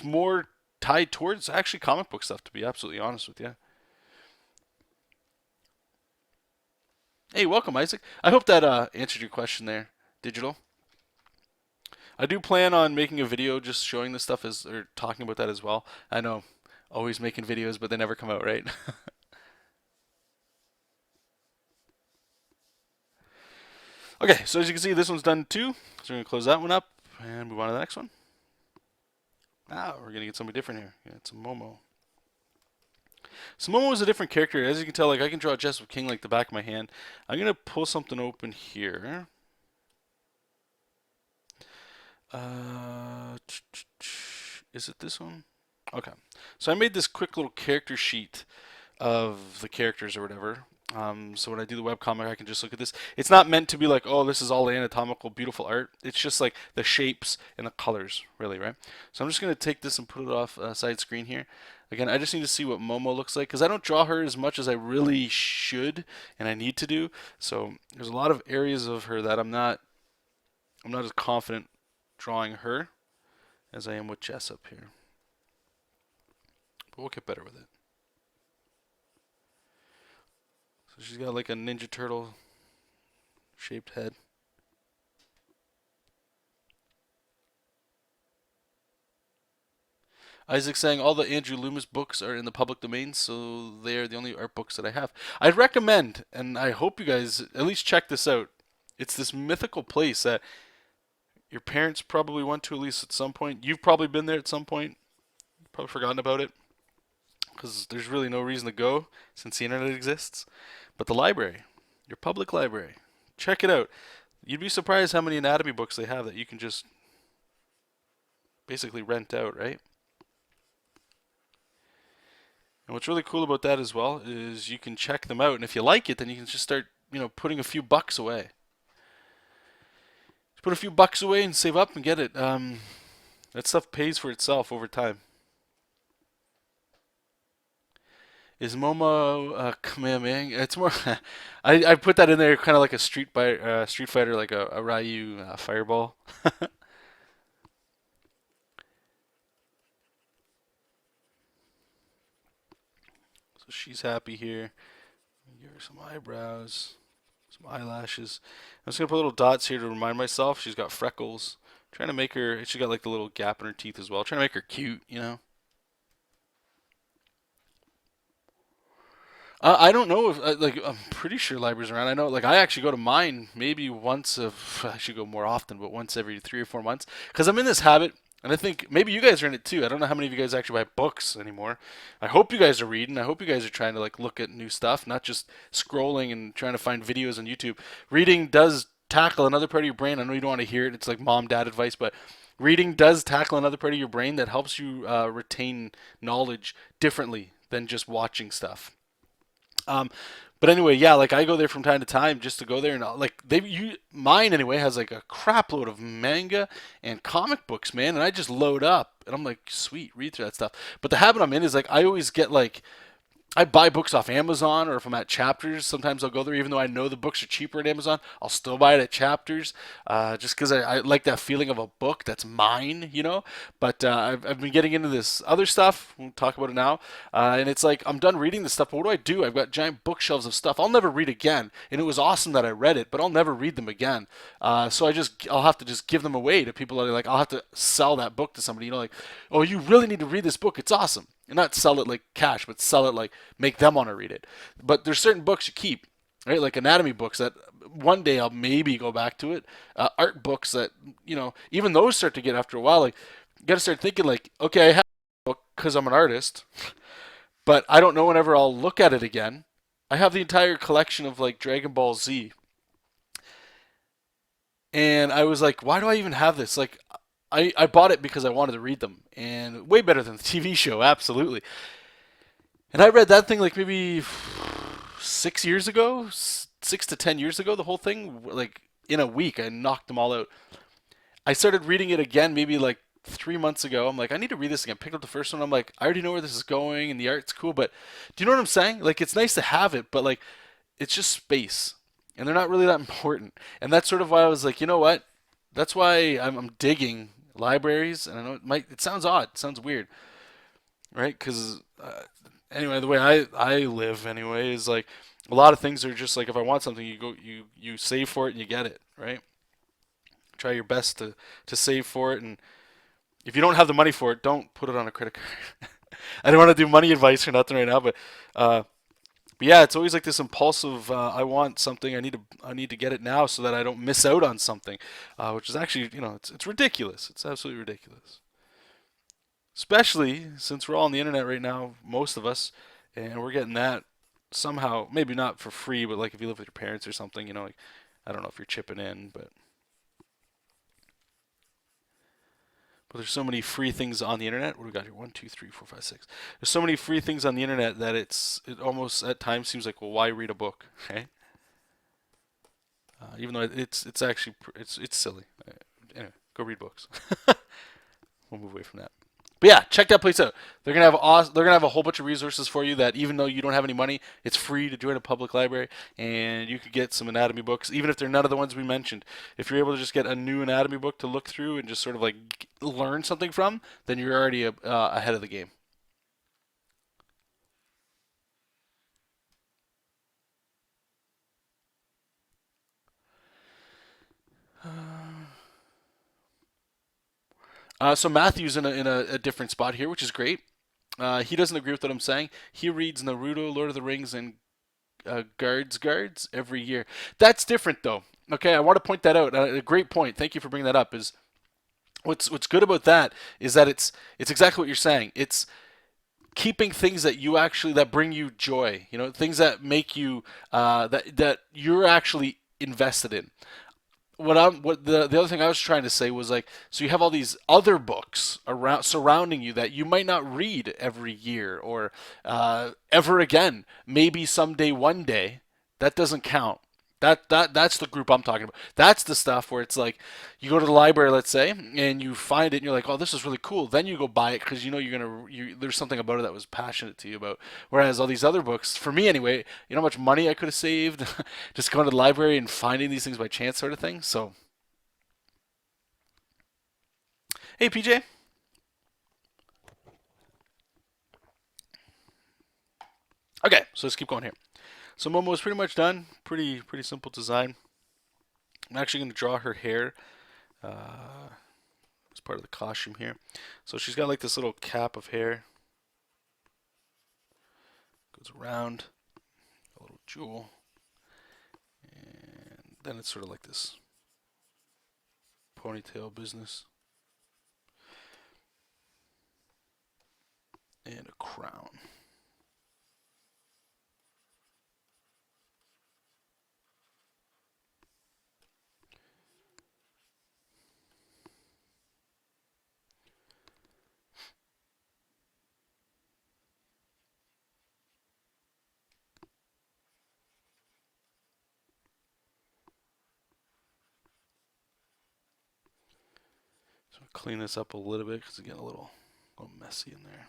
more tied towards actually comic book stuff. To be absolutely honest with you. Hey, welcome, Isaac. I hope that answered your question there, Digital. I do plan on making a video just showing this stuff as or talking about that as well. I know, always making videos, but they never come out right. Okay, so as you can see, this one's done too. So we're gonna close that one up and move on to the next one. Now we're gonna get somebody different here. It's a Momo. So Momo is a different character. As you can tell, like I can draw Jessup King like the back of my hand. I'm gonna pull something open here. Uh, is it this one? Okay. So I made this quick little character sheet of the characters or whatever. So when I do the webcomic, I can just look at this. It's not meant to be like, oh, this is all anatomical, beautiful art. It's just like the shapes and the colors, really, right? So I'm just going to take this and put it off side screen here. Again, I just need to see what Momo looks like because I don't draw her as much as I really should and I need to do. So there's a lot of areas of her that I'm not as confident drawing her as I am with Jessup here. But we'll get better with it. So she's got like a Ninja Turtle shaped head. Isaac saying all the Andrew Loomis books are in the public domain, so they are the only art books that I have. I'd recommend, and I hope you guys at least check this out. It's this mythical place that your parents probably went to at least at some point. You've probably been there at some point. You've probably forgotten about it because there's really no reason to go since the internet exists. But the library, your public library, check it out. You'd be surprised how many anatomy books they have that you can just basically rent out, right? And what's really cool about that as well is you can check them out, and if you like it, then you can just start, putting a few bucks away. Just put a few bucks away and save up and get it. That stuff pays for itself over time. Is Momo Kamehameha? It's more. I put that in there, kind of like a Street Fighter, like a Ryu fireball. So she's happy here. Give her some eyebrows, some eyelashes. I'm just gonna put little dots here to remind myself she's got freckles. Trying to make her. She got like the little gap in her teeth as well. Trying to make her cute. I don't know if I'm pretty sure libraries around. I know like I actually go to mine maybe once of I should go more often, but once every 3 or 4 months because I'm in this habit, and I think maybe you guys are in it too. I don't know how many of you guys actually buy books anymore. I hope you guys are reading. I hope you guys are trying to like look at new stuff, not just scrolling and trying to find videos on YouTube. Reading does tackle another part of your brain. I know you don't want to hear it. It's like mom dad advice, but reading does tackle another part of your brain that helps you retain knowledge differently than just watching stuff. Um, but anyway, yeah, like I go there from time to time just to go there and like mine anyway has like a crap load of manga and comic books, man, and I just load up and I'm like, sweet, read through that stuff. But the habit I'm in is like I always get like I buy books off Amazon, or if I'm at Chapters, sometimes I'll go there even though I know the books are cheaper at Amazon. I'll still buy it at Chapters, just because I like that feeling of a book that's mine. But I've been getting into this other stuff. We'll talk about it now. And it's like I'm done reading this stuff, but what do I do? I've got giant bookshelves of stuff I'll never read again. And it was awesome that I read it, but I'll never read them again. So I'll have to just give them away to people that are like, I'll have to sell that book to somebody, like, oh, you really need to read this book. It's awesome. And not sell it like cash, but sell it like make them want to read it. But there's certain books you keep, right? Like anatomy books that one day I'll maybe go back to it. Art books that even those start to get after a while. Like you got to start thinking like, okay, I have a book because I'm an artist, but I don't know whenever I'll look at it again. I have the entire collection of like Dragon Ball Z, and I was like, why do I even have this? Like, I bought it because I wanted to read them, and way better than the TV show, absolutely. And I read that thing like maybe 6 years ago, 6 to 10 years ago. The whole thing, like in a week, I knocked them all out. I started reading it again maybe like 3 months ago. I'm like, I need to read this again. Picked up the first one. I'm like, I already know where this is going, and the art's cool. But do you know what I'm saying? Like, it's nice to have it, but like, it's just space, and they're not really that important. And that's sort of why I was like, you know what? That's why I'm digging libraries. And I know it sounds odd, it sounds weird, right? Because anyway, the way I live anyway is like a lot of things are just like if I want something, you save for it and you get it, right? Try your best to save for it, and if you don't have the money for it, don't put it on a credit card. I don't want to do money advice or nothing right now, but But yeah, it's always like this impulsive. I want something. I need to get it now so that I don't miss out on something, which is actually, it's ridiculous. It's absolutely ridiculous. Especially since we're all on the internet right now, most of us, and we're getting that somehow. Maybe not for free, but like if you live with your parents or something, like I don't know if you're chipping in, but there's so many free things on the internet. What do we got here? One, two, three, four, five, six. There's so many free things on the internet that it almost at times seems like, well, why read a book, okay? Even though it's actually it's silly. Anyway, go read books. We'll move away from that. But yeah, check that place out. They're gonna have a whole bunch of resources for you that even though you don't have any money, it's free to join a public library, and you could get some anatomy books, even if they're none of the ones we mentioned. If you're able to just get a new anatomy book to look through and just sort of like learn something from, then you're already ahead of the game. So Matthew's in a different spot here, which is great. He doesn't agree with what I'm saying. He reads Naruto, Lord of the Rings, and guards every year. That's different though. Okay, I want to point that out. A great point. Thank you for bringing that up. Is what's good about that is that it's exactly what you're saying. It's keeping things that you actually that bring you joy. Things that make you that you're actually invested in. What the other thing I was trying to say was like, so you have all these other books around surrounding you that you might not read every year or ever again. Maybe someday, one day. That doesn't count. That's the group I'm talking about. That's the stuff where it's like you go to the library, let's say, and you find it, and you're like, oh, this is really cool. Then you go buy it because you know there's something about it that was passionate to you about. Whereas all these other books, for me anyway, you know how much money I could have saved just going to the library and finding these things by chance, sort of thing. So, hey PJ. Okay, so let's keep going here. So Momo is pretty much done. Pretty simple design. I'm actually going to draw her hair uh, as part of the costume here. So she's got like this little cap of hair, goes around a little jewel, and then it's sort of like this ponytail business and a crown. So clean this up a little bit because it's getting a little messy in there.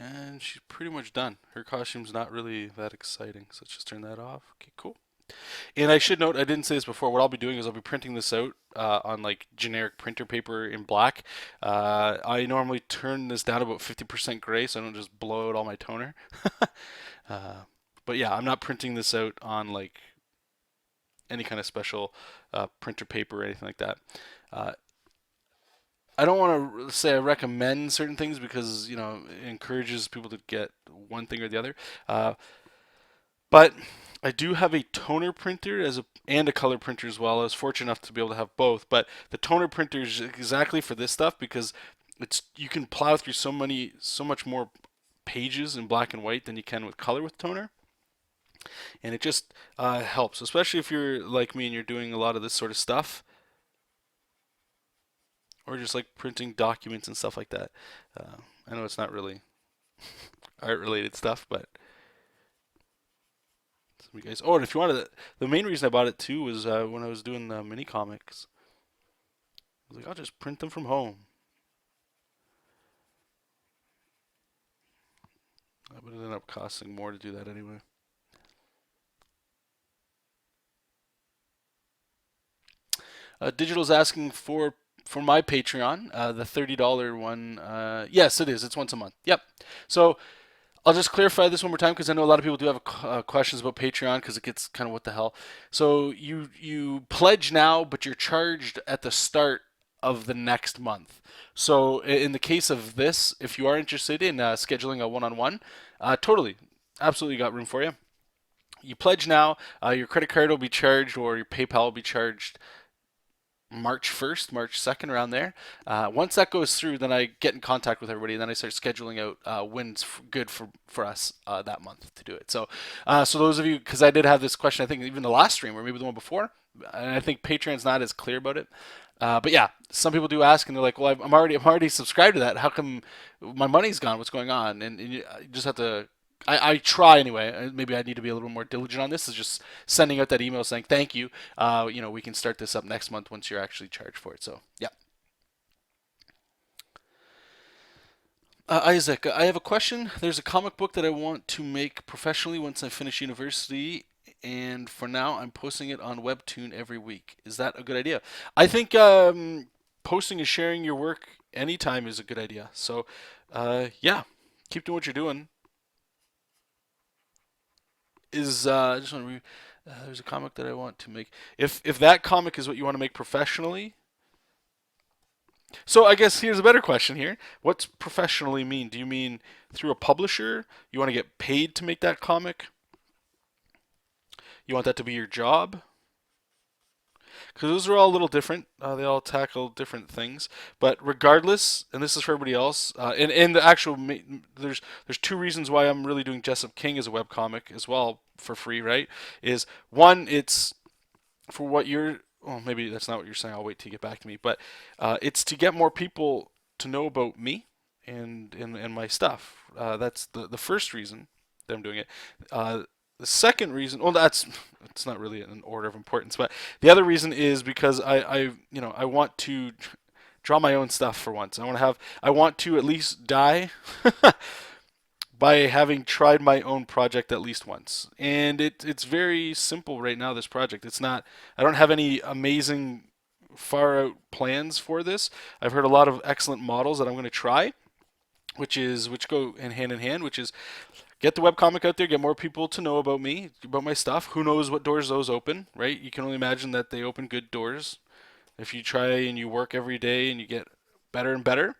And she's pretty much done. Her costume's not really that exciting, so let's just turn that off. Okay, cool. And I should note, I didn't say this before. What I'll be doing is I'll be printing this out on like generic printer paper in black. I normally turn this down about 50% gray, so I don't just blow out all my toner. uh, but yeah, I'm not printing this out on like any kind of special printer paper or anything like that. Uh, I don't want to say I recommend certain things because it encourages people to get one thing or the other. But I do have a toner printer and a color printer as well. I was fortunate enough to be able to have both. But the toner printer is exactly for this stuff because it's you can plow through so much more pages in black and white than you can with color with toner, and it just helps, especially if you're like me and you're doing a lot of this sort of stuff, or just like printing documents and stuff like that. I know it's not really art related stuff, but some guys. Oh, and if you wanted, the main reason I bought it too was when I was doing the mini comics. I was like, I'll just print them from home. But it ended up costing more to do that anyway. Digital's asking for my Patreon, the $30 one. Yes, it is. It's once a month. Yep. So I'll just clarify this one more time because I know a lot of people do have questions about Patreon because it gets kind of what the hell. So you pledge now, but you're charged at the start of the next month. So in the case of this, if you are interested in scheduling a one-on-one, totally, absolutely got room for you. You pledge now, your credit card will be charged or your PayPal will be charged March 1st, March 2nd, around there. Once that goes through, then I get in contact with everybody, and then I start scheduling out when's good for us that month to do it. So those of you, because I did have this question, I think even the last stream or maybe the one before, and I think Patreon's not as clear about it. But yeah, some people do ask, and they're like, "Well, I'm already subscribed to that. How come my money's gone? What's going on?" And you just have to. I try anyway. Maybe I need to be a little more diligent on this. Is just sending out that email saying thank you. We can start this up next month once you're actually charged for it. So yeah. Isaac, I have a question. There's a comic book that I want to make professionally once I finish university, and for now, I'm posting it on Webtoon every week. Is that a good idea? I think posting and sharing your work anytime is a good idea. So, yeah, keep doing what you're doing. I just want to there's a comic that I want to make. If that comic is what you want to make professionally, so I guess here's a better question here. What's professionally mean? Do you mean through a publisher? You want to get paid to make that comic? You want that to be your job? Because those are all a little different. They all tackle different things. But regardless, and this is for everybody else, and the actual there's two reasons why I'm really doing Jessup King as a webcomic as well for free. Right? Is one, it's for what you're. Well, maybe that's not what you're saying. I'll wait till you get back to me. But it's to get more people to know about me and my stuff. That's the first reason that I'm doing it. The second reason, well, that's it's not really an order of importance, but the other reason is because I want to draw my own stuff for once. I want to at least die by having tried my own project at least once. And it's very simple right now, this project. It's not, I don't have any amazing far out plans for this. I've heard a lot of excellent models that I'm going to try, which go in hand, which is get the webcomic out there, get more people to know about me, about my stuff. Who knows what doors those open, right? You can only imagine that they open good doors. If you try and you work every day and you get better and better,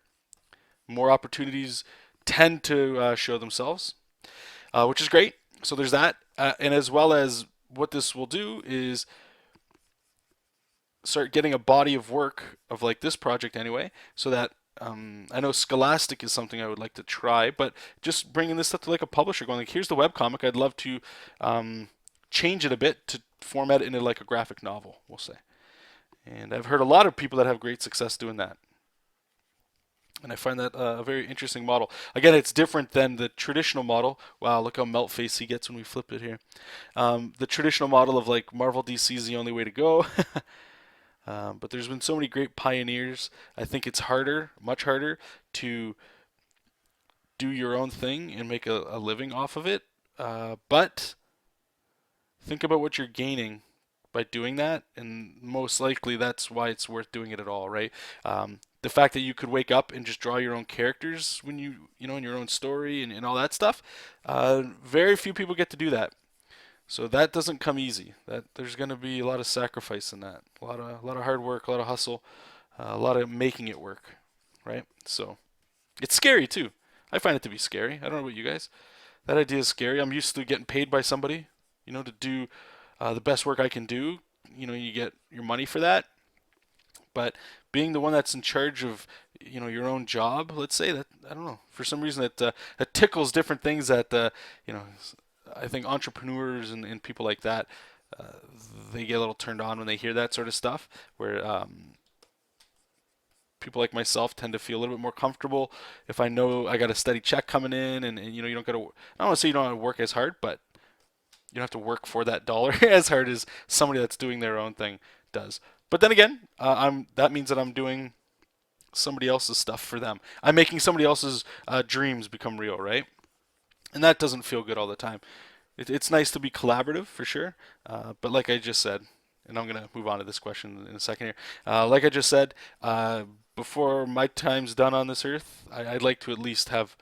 more opportunities tend to show themselves, which is great. So there's that. And as well as what this will do is start getting a body of work of like this project anyway, so that I know Scholastic is something I would like to try, but just bringing this stuff to like a publisher, going like, here's the webcomic. I'd love to change it a bit to format it into like a graphic novel, we'll say. And I've heard a lot of people that have great success doing that. And I find that a very interesting model. Again, it's different than the traditional model. Wow, look how melt face he gets when we flip it here. The traditional model of like Marvel DC is the only way to go. But there's been so many great pioneers. I think it's harder, much harder, to do your own thing and make a living off of it. But think about what you're gaining by doing that, and most likely that's why it's worth doing it at all, right? The fact that you could wake up and just draw your own characters when in your own story and all that stuff, very few people get to do that. So that doesn't come easy. That there's going to be a lot of sacrifice in that, a lot of hard work, a lot of hustle, a lot of making it work, right? So it's scary too. I find it to be scary. I don't know about you guys. That idea is scary. I'm used to getting paid by somebody, to do the best work I can do. You get your money for that. But being the one that's in charge of, your own job, let's say that, I don't know, for some reason that tickles different things that, I think entrepreneurs and people like that, uh, they get a little turned on when they hear that sort of stuff. Where people like myself tend to feel a little bit more comfortable if I know I got a steady check coming in, and you don't got to. I don't want to say you don't have to work as hard, but you don't have to work for that dollar as hard as somebody that's doing their own thing does. But then again, that means that I'm doing somebody else's stuff for them. I'm making somebody else's dreams become real, right? And that doesn't feel good all the time. It's nice to be collaborative for sure, but like I just said, and I'm gonna move on to this question in a second here. Like I just said, before my time's done on this earth, I'd like to at least have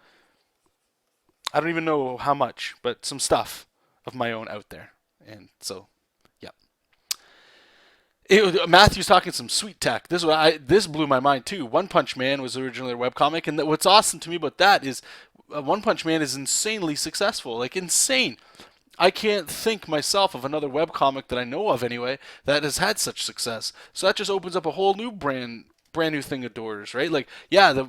I don't even know how much, but some stuff of my own out there. And so, yeah. Matthew's talking some sweet tech. This blew my mind too. One Punch Man was originally a webcomic, and what's awesome to me about that is One Punch Man is insanely successful, like insane. I can't think myself of another webcomic that I know of anyway that has had such success. So that just opens up a whole new brand new thing of doors, right? Like, yeah, the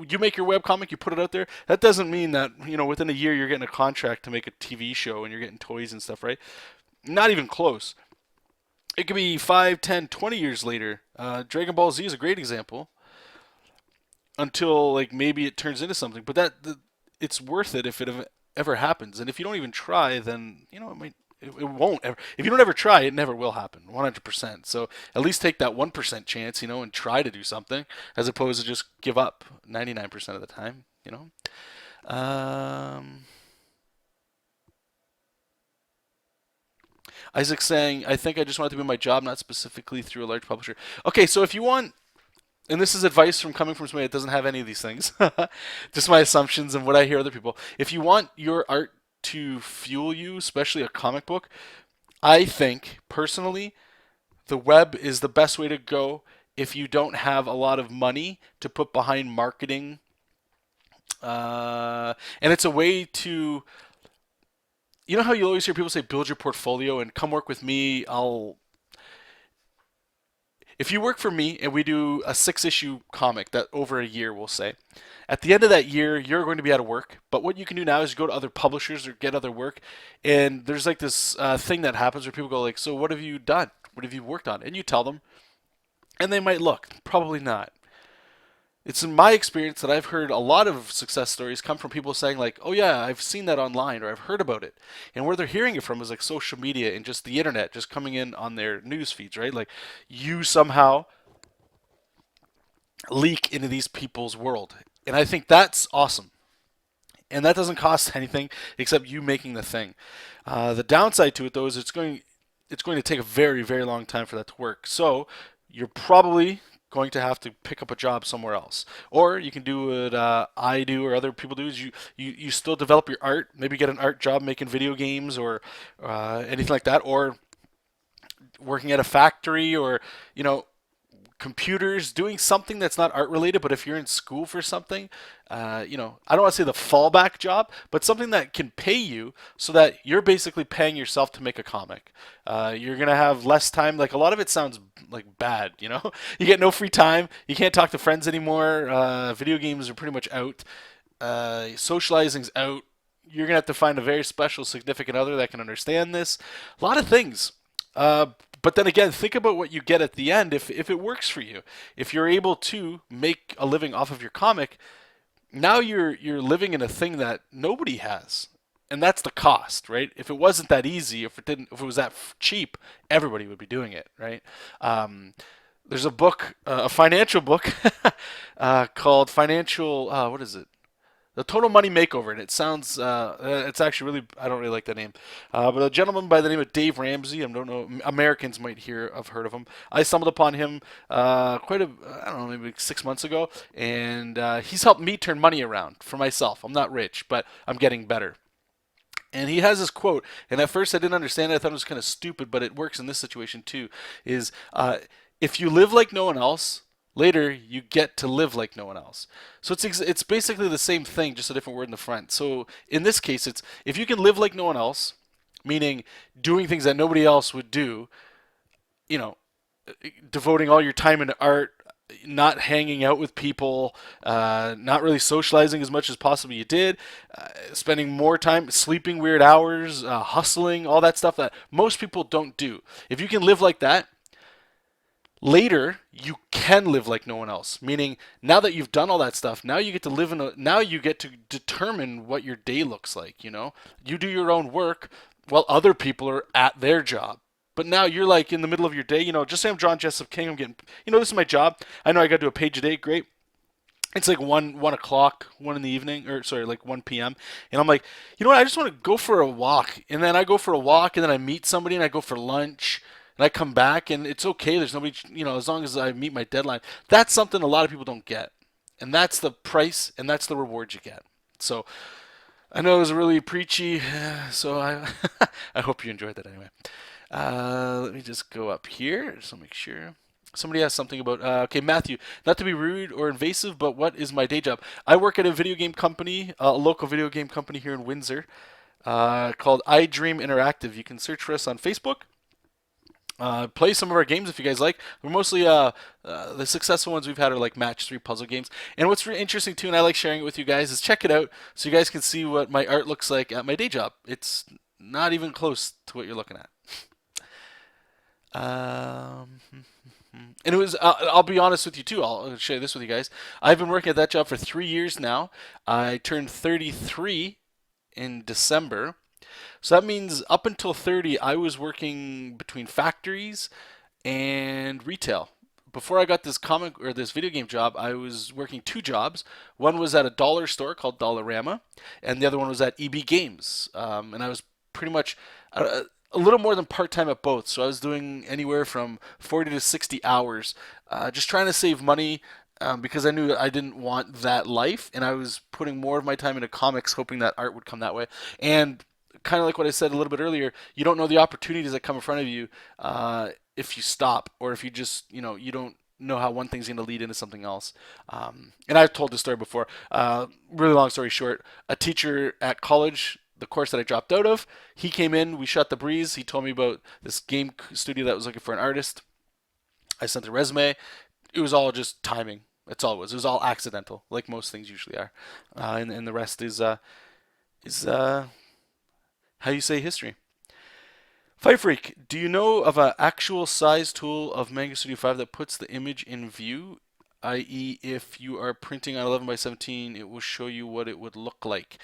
you make your webcomic, you put it out there. That doesn't mean that within a year you're getting a contract to make a TV show and you're getting toys and stuff, right? Not even close. It could be 5, 10, 20 years later. Dragon Ball Z is a great example. Until like maybe it turns into something, but it's worth it if it ever happens. And if you don't even try, then it won't ever. If you don't ever try, it never will happen, 100%. So at least take that 1% chance, and try to do something, as opposed to just give up 99% of the time. Isaac's saying, I think I just want it to be my job, not specifically through a large publisher. Okay, so if you want, and this is advice from coming from somebody that doesn't have any of these things, just my assumptions and what I hear other people. If you want your art to fuel you, especially a comic book, I think personally the web is the best way to go if you don't have a lot of money to put behind marketing. And it's a way to, how you always hear people say, build your portfolio and come work with me. If you work for me and we do a 6-issue comic that over a year, we'll say, at the end of that year, you're going to be out of work. But what you can do now is go to other publishers or get other work. And there's like this thing that happens where people go like, so what have you done? What have you worked on? And you tell them, and they might look, probably not. It's in my experience that I've heard a lot of success stories come from people saying like, oh yeah, I've seen that online or I've heard about it. And where they're hearing it from is like social media and just the internet just coming in on their news feeds, right? Like you somehow leak into these people's world. And I think that's awesome. And that doesn't cost anything except you making the thing. The downside to it though is it's going to take a very, very long time for that to work. So you're probably going to have to pick up a job somewhere else, or you can do what I do or other people do. Is you still develop your art, maybe get an art job making video games or anything like that, or working at a factory, or computers, doing something that's not art related. But if you're in school for something, I don't want to say the fallback job, but something that can pay you so that you're basically paying yourself to make a comic. You're going to have less time. Like a lot of it sounds like bad, you get no free time. You can't talk to friends anymore. Video games are pretty much out. Socializing's out. You're going to have to find a very special significant other that can understand this. A lot of things. But then again, think about what you get at the end if it works for you. If you're able to make a living off of your comic, now you're living in a thing that nobody has. And that's the cost, right? If it wasn't that easy, if it was that cheap, everybody would be doing it, right? There's a book, a financial book called Financial, what is it? The Total Money Makeover, and it sounds, it's actually really, I don't really like that name. But a gentleman by the name of Dave Ramsey, I don't know, Americans might have heard of him. I stumbled upon him I don't know, maybe 6 months ago, and he's helped me turn money around for myself. I'm not rich, but I'm getting better. And he has this quote, and at first I didn't understand it. I thought it was kind of stupid, but it works in this situation too, is if you live like no one else, later you get to live like no one else. So it's basically the same thing, just a different word in the front. So in this case, it's if you can live like no one else, meaning doing things that nobody else would do, you know, devoting all your time into art, not hanging out with people, not really socializing as much as possibly you did, spending more time sleeping weird hours, hustling, all that stuff that most people don't do. If you can live like that, later you can live like no one else. Meaning, now that you've done all that stuff, now you get to live now you get to determine what your day looks like. You do your own work while other people are at their job. But now you're like in the middle of your day, just say I'm John Jessup King, I'm getting, this is my job. I know I got to do a page a day, great. It's like 1 o'clock, 1 in the evening, or sorry, like 1 p.m. And I'm like, you know what, I just want to go for a walk. And then I go for a walk, and then I meet somebody, and I go for lunch, and I come back, and it's okay. There's nobody, as long as I meet my deadline. That's something a lot of people don't get. And that's the price, and that's the reward you get. So I know it was really preachy, so I I hope you enjoyed that anyway. Let me just go up here just to make sure. Somebody asked something about, okay, Matthew, not to be rude or invasive, but what is my day job? I work at a video game company, a local video game company here in Windsor, called iDream Interactive. You can search for us on Facebook. Play some of our games if you guys like. We're mostly the successful ones we've had are like match 3 puzzle games. And what's really interesting too, and I like sharing it with you guys, is check it out so you guys can see what my art looks like at my day job. It's not even close to what you're looking at. And it was, I'll be honest with you too, I'll share this with you guys. I've been working at that job for 3 years now. I turned 33 in December. So that means up until 30, I was working between factories and retail. Before I got this comic or this video game job, I was working two jobs. One was at a dollar store called Dollarama, and the other one was at EB Games. And I was pretty much a little more than part time at both. So I was doing anywhere from 40 to 60 hours, just trying to save money. Because I knew I didn't want that life, and I was putting more of my time into comics, hoping that art would come that way. And kind of like what I said a little bit earlier, you don't know the opportunities that come in front of you if you stop, or if you just, you don't know how one thing's going to lead into something else. And I've told this story before. Really long story short, a teacher at college, the course that I dropped out of, he came in, we shot the breeze. He told me about this game studio that was looking for an artist. I sent a resume. It was all just timing. That's all it was. It was all accidental, like most things usually are. And the rest is how you say history. Fight Freak, do you know of an actual size tool of Manga Studio 5 that puts the image in view? I.e., if you are printing on 11 by 17, it will show you what it would look like.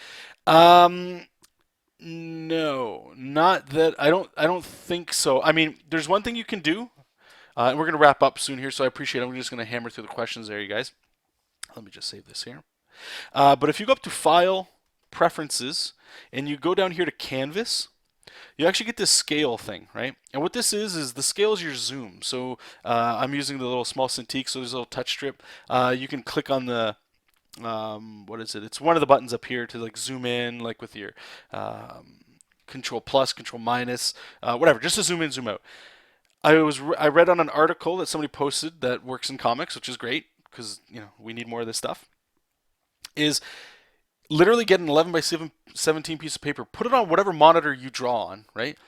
Um, no, not that. I don't think so. I mean, there's one thing you can do, and we're gonna wrap up soon here, so I appreciate it. I'm just gonna hammer through the questions there, you guys. Let me just save this here. But if you go up to File, Preferences, and you go down here to Canvas, you actually get this scale thing, right? And what this is the scale is your zoom. So I'm using the little small Cintiq, so there's a little touch strip. You can click on the what is it? It's one of the buttons up here to like zoom in, like with your Control plus, Control minus, whatever, just to zoom in, zoom out. I read on an article that somebody posted that works in comics, which is great because we need more of this stuff. Is literally get an 11 by 17 piece of paper, put it on whatever monitor you draw on, right?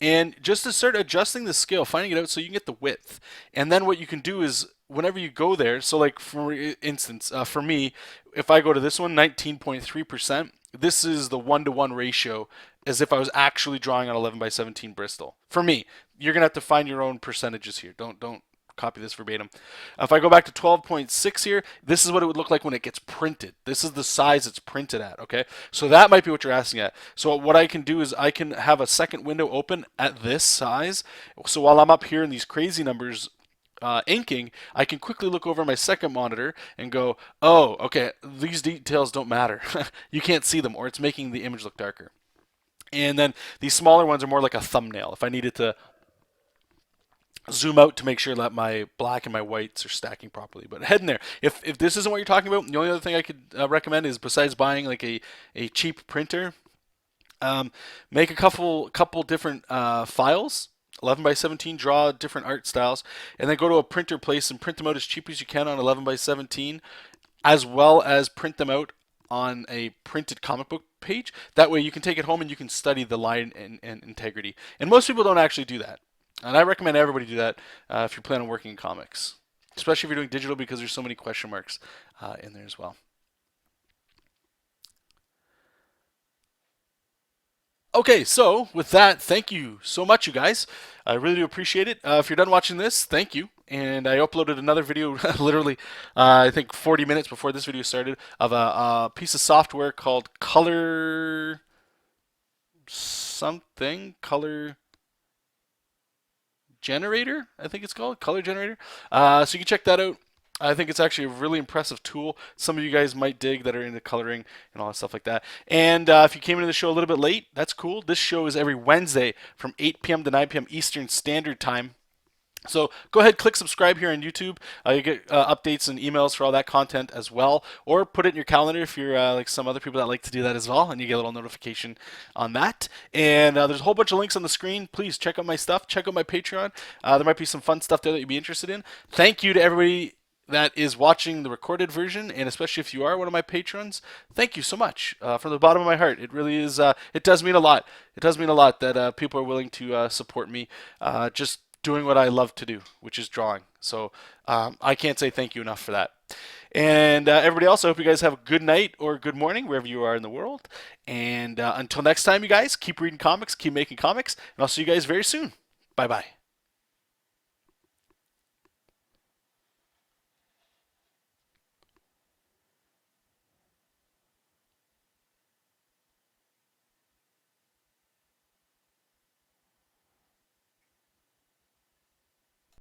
And just to start adjusting the scale, finding it out so you can get the width. And then what you can do is whenever you go there, so like for instance, for me, if I go to this one, 19.3%, this is the 1-to-1 ratio as if I was actually drawing on 11 by 17 Bristol. For me, you're going to have to find your own percentages here. Don't copy this verbatim. If I go back to 12.6 here, this is what it would look like when it gets printed. This is the size it's printed at, okay? So that might be what you're asking at. So what I can do is I can have a second window open at this size. So while I'm up here in these crazy numbers inking, I can quickly look over my second monitor and go, oh, okay, these details don't matter. You can't see them, or it's making the image look darker. And then these smaller ones are more like a thumbnail. If I needed to zoom out to make sure that my black and my whites are stacking properly. But head in there. If this isn't what you're talking about, the only other thing I could recommend is, besides buying like a cheap printer, make a couple different files. 11 by 17, draw different art styles, and then go to a printer place and print them out as cheap as you can on 11 by 17, as well as print them out on a printed comic book page. That way you can take it home and you can study the line and integrity. And most people don't actually do that. And I recommend everybody do that if you're planning on working in comics, especially if you're doing digital, because there's so many question marks in there as well. Okay, so with that, thank you so much, you guys. I really do appreciate it. If you're done watching this, thank you. And I uploaded another video, literally, I think 40 minutes before this video started, of a piece of software called Color something, Color Generator, I think it's called, Color Generator. So you can check that out. I think it's actually a really impressive tool. Some of you guys might dig that are into coloring and all that stuff like that. And if you came into the show a little bit late, that's cool. This show is every Wednesday from 8 p.m. to 9 p.m. Eastern Standard Time. So go ahead, click subscribe here on YouTube. You get updates and emails for all that content as well, or put it in your calendar if you're like some other people that like to do that as well, and you get a little notification on that. And there's a whole bunch of links on the screen. Please check out my stuff. Check out my Patreon. There might be some fun stuff there that you'd be interested in. Thank you to everybody that is watching the recorded version, and especially if you are one of my patrons, thank you so much from the bottom of my heart. It really is. It does mean a lot. It does mean a lot that people are willing to support me. Just doing what I love to do, which is drawing. So I can't say thank you enough for that. And everybody else, I hope you guys have a good night or good morning wherever you are in the world. And until next time, you guys, keep reading comics, keep making comics, and I'll see you guys very soon. Bye bye.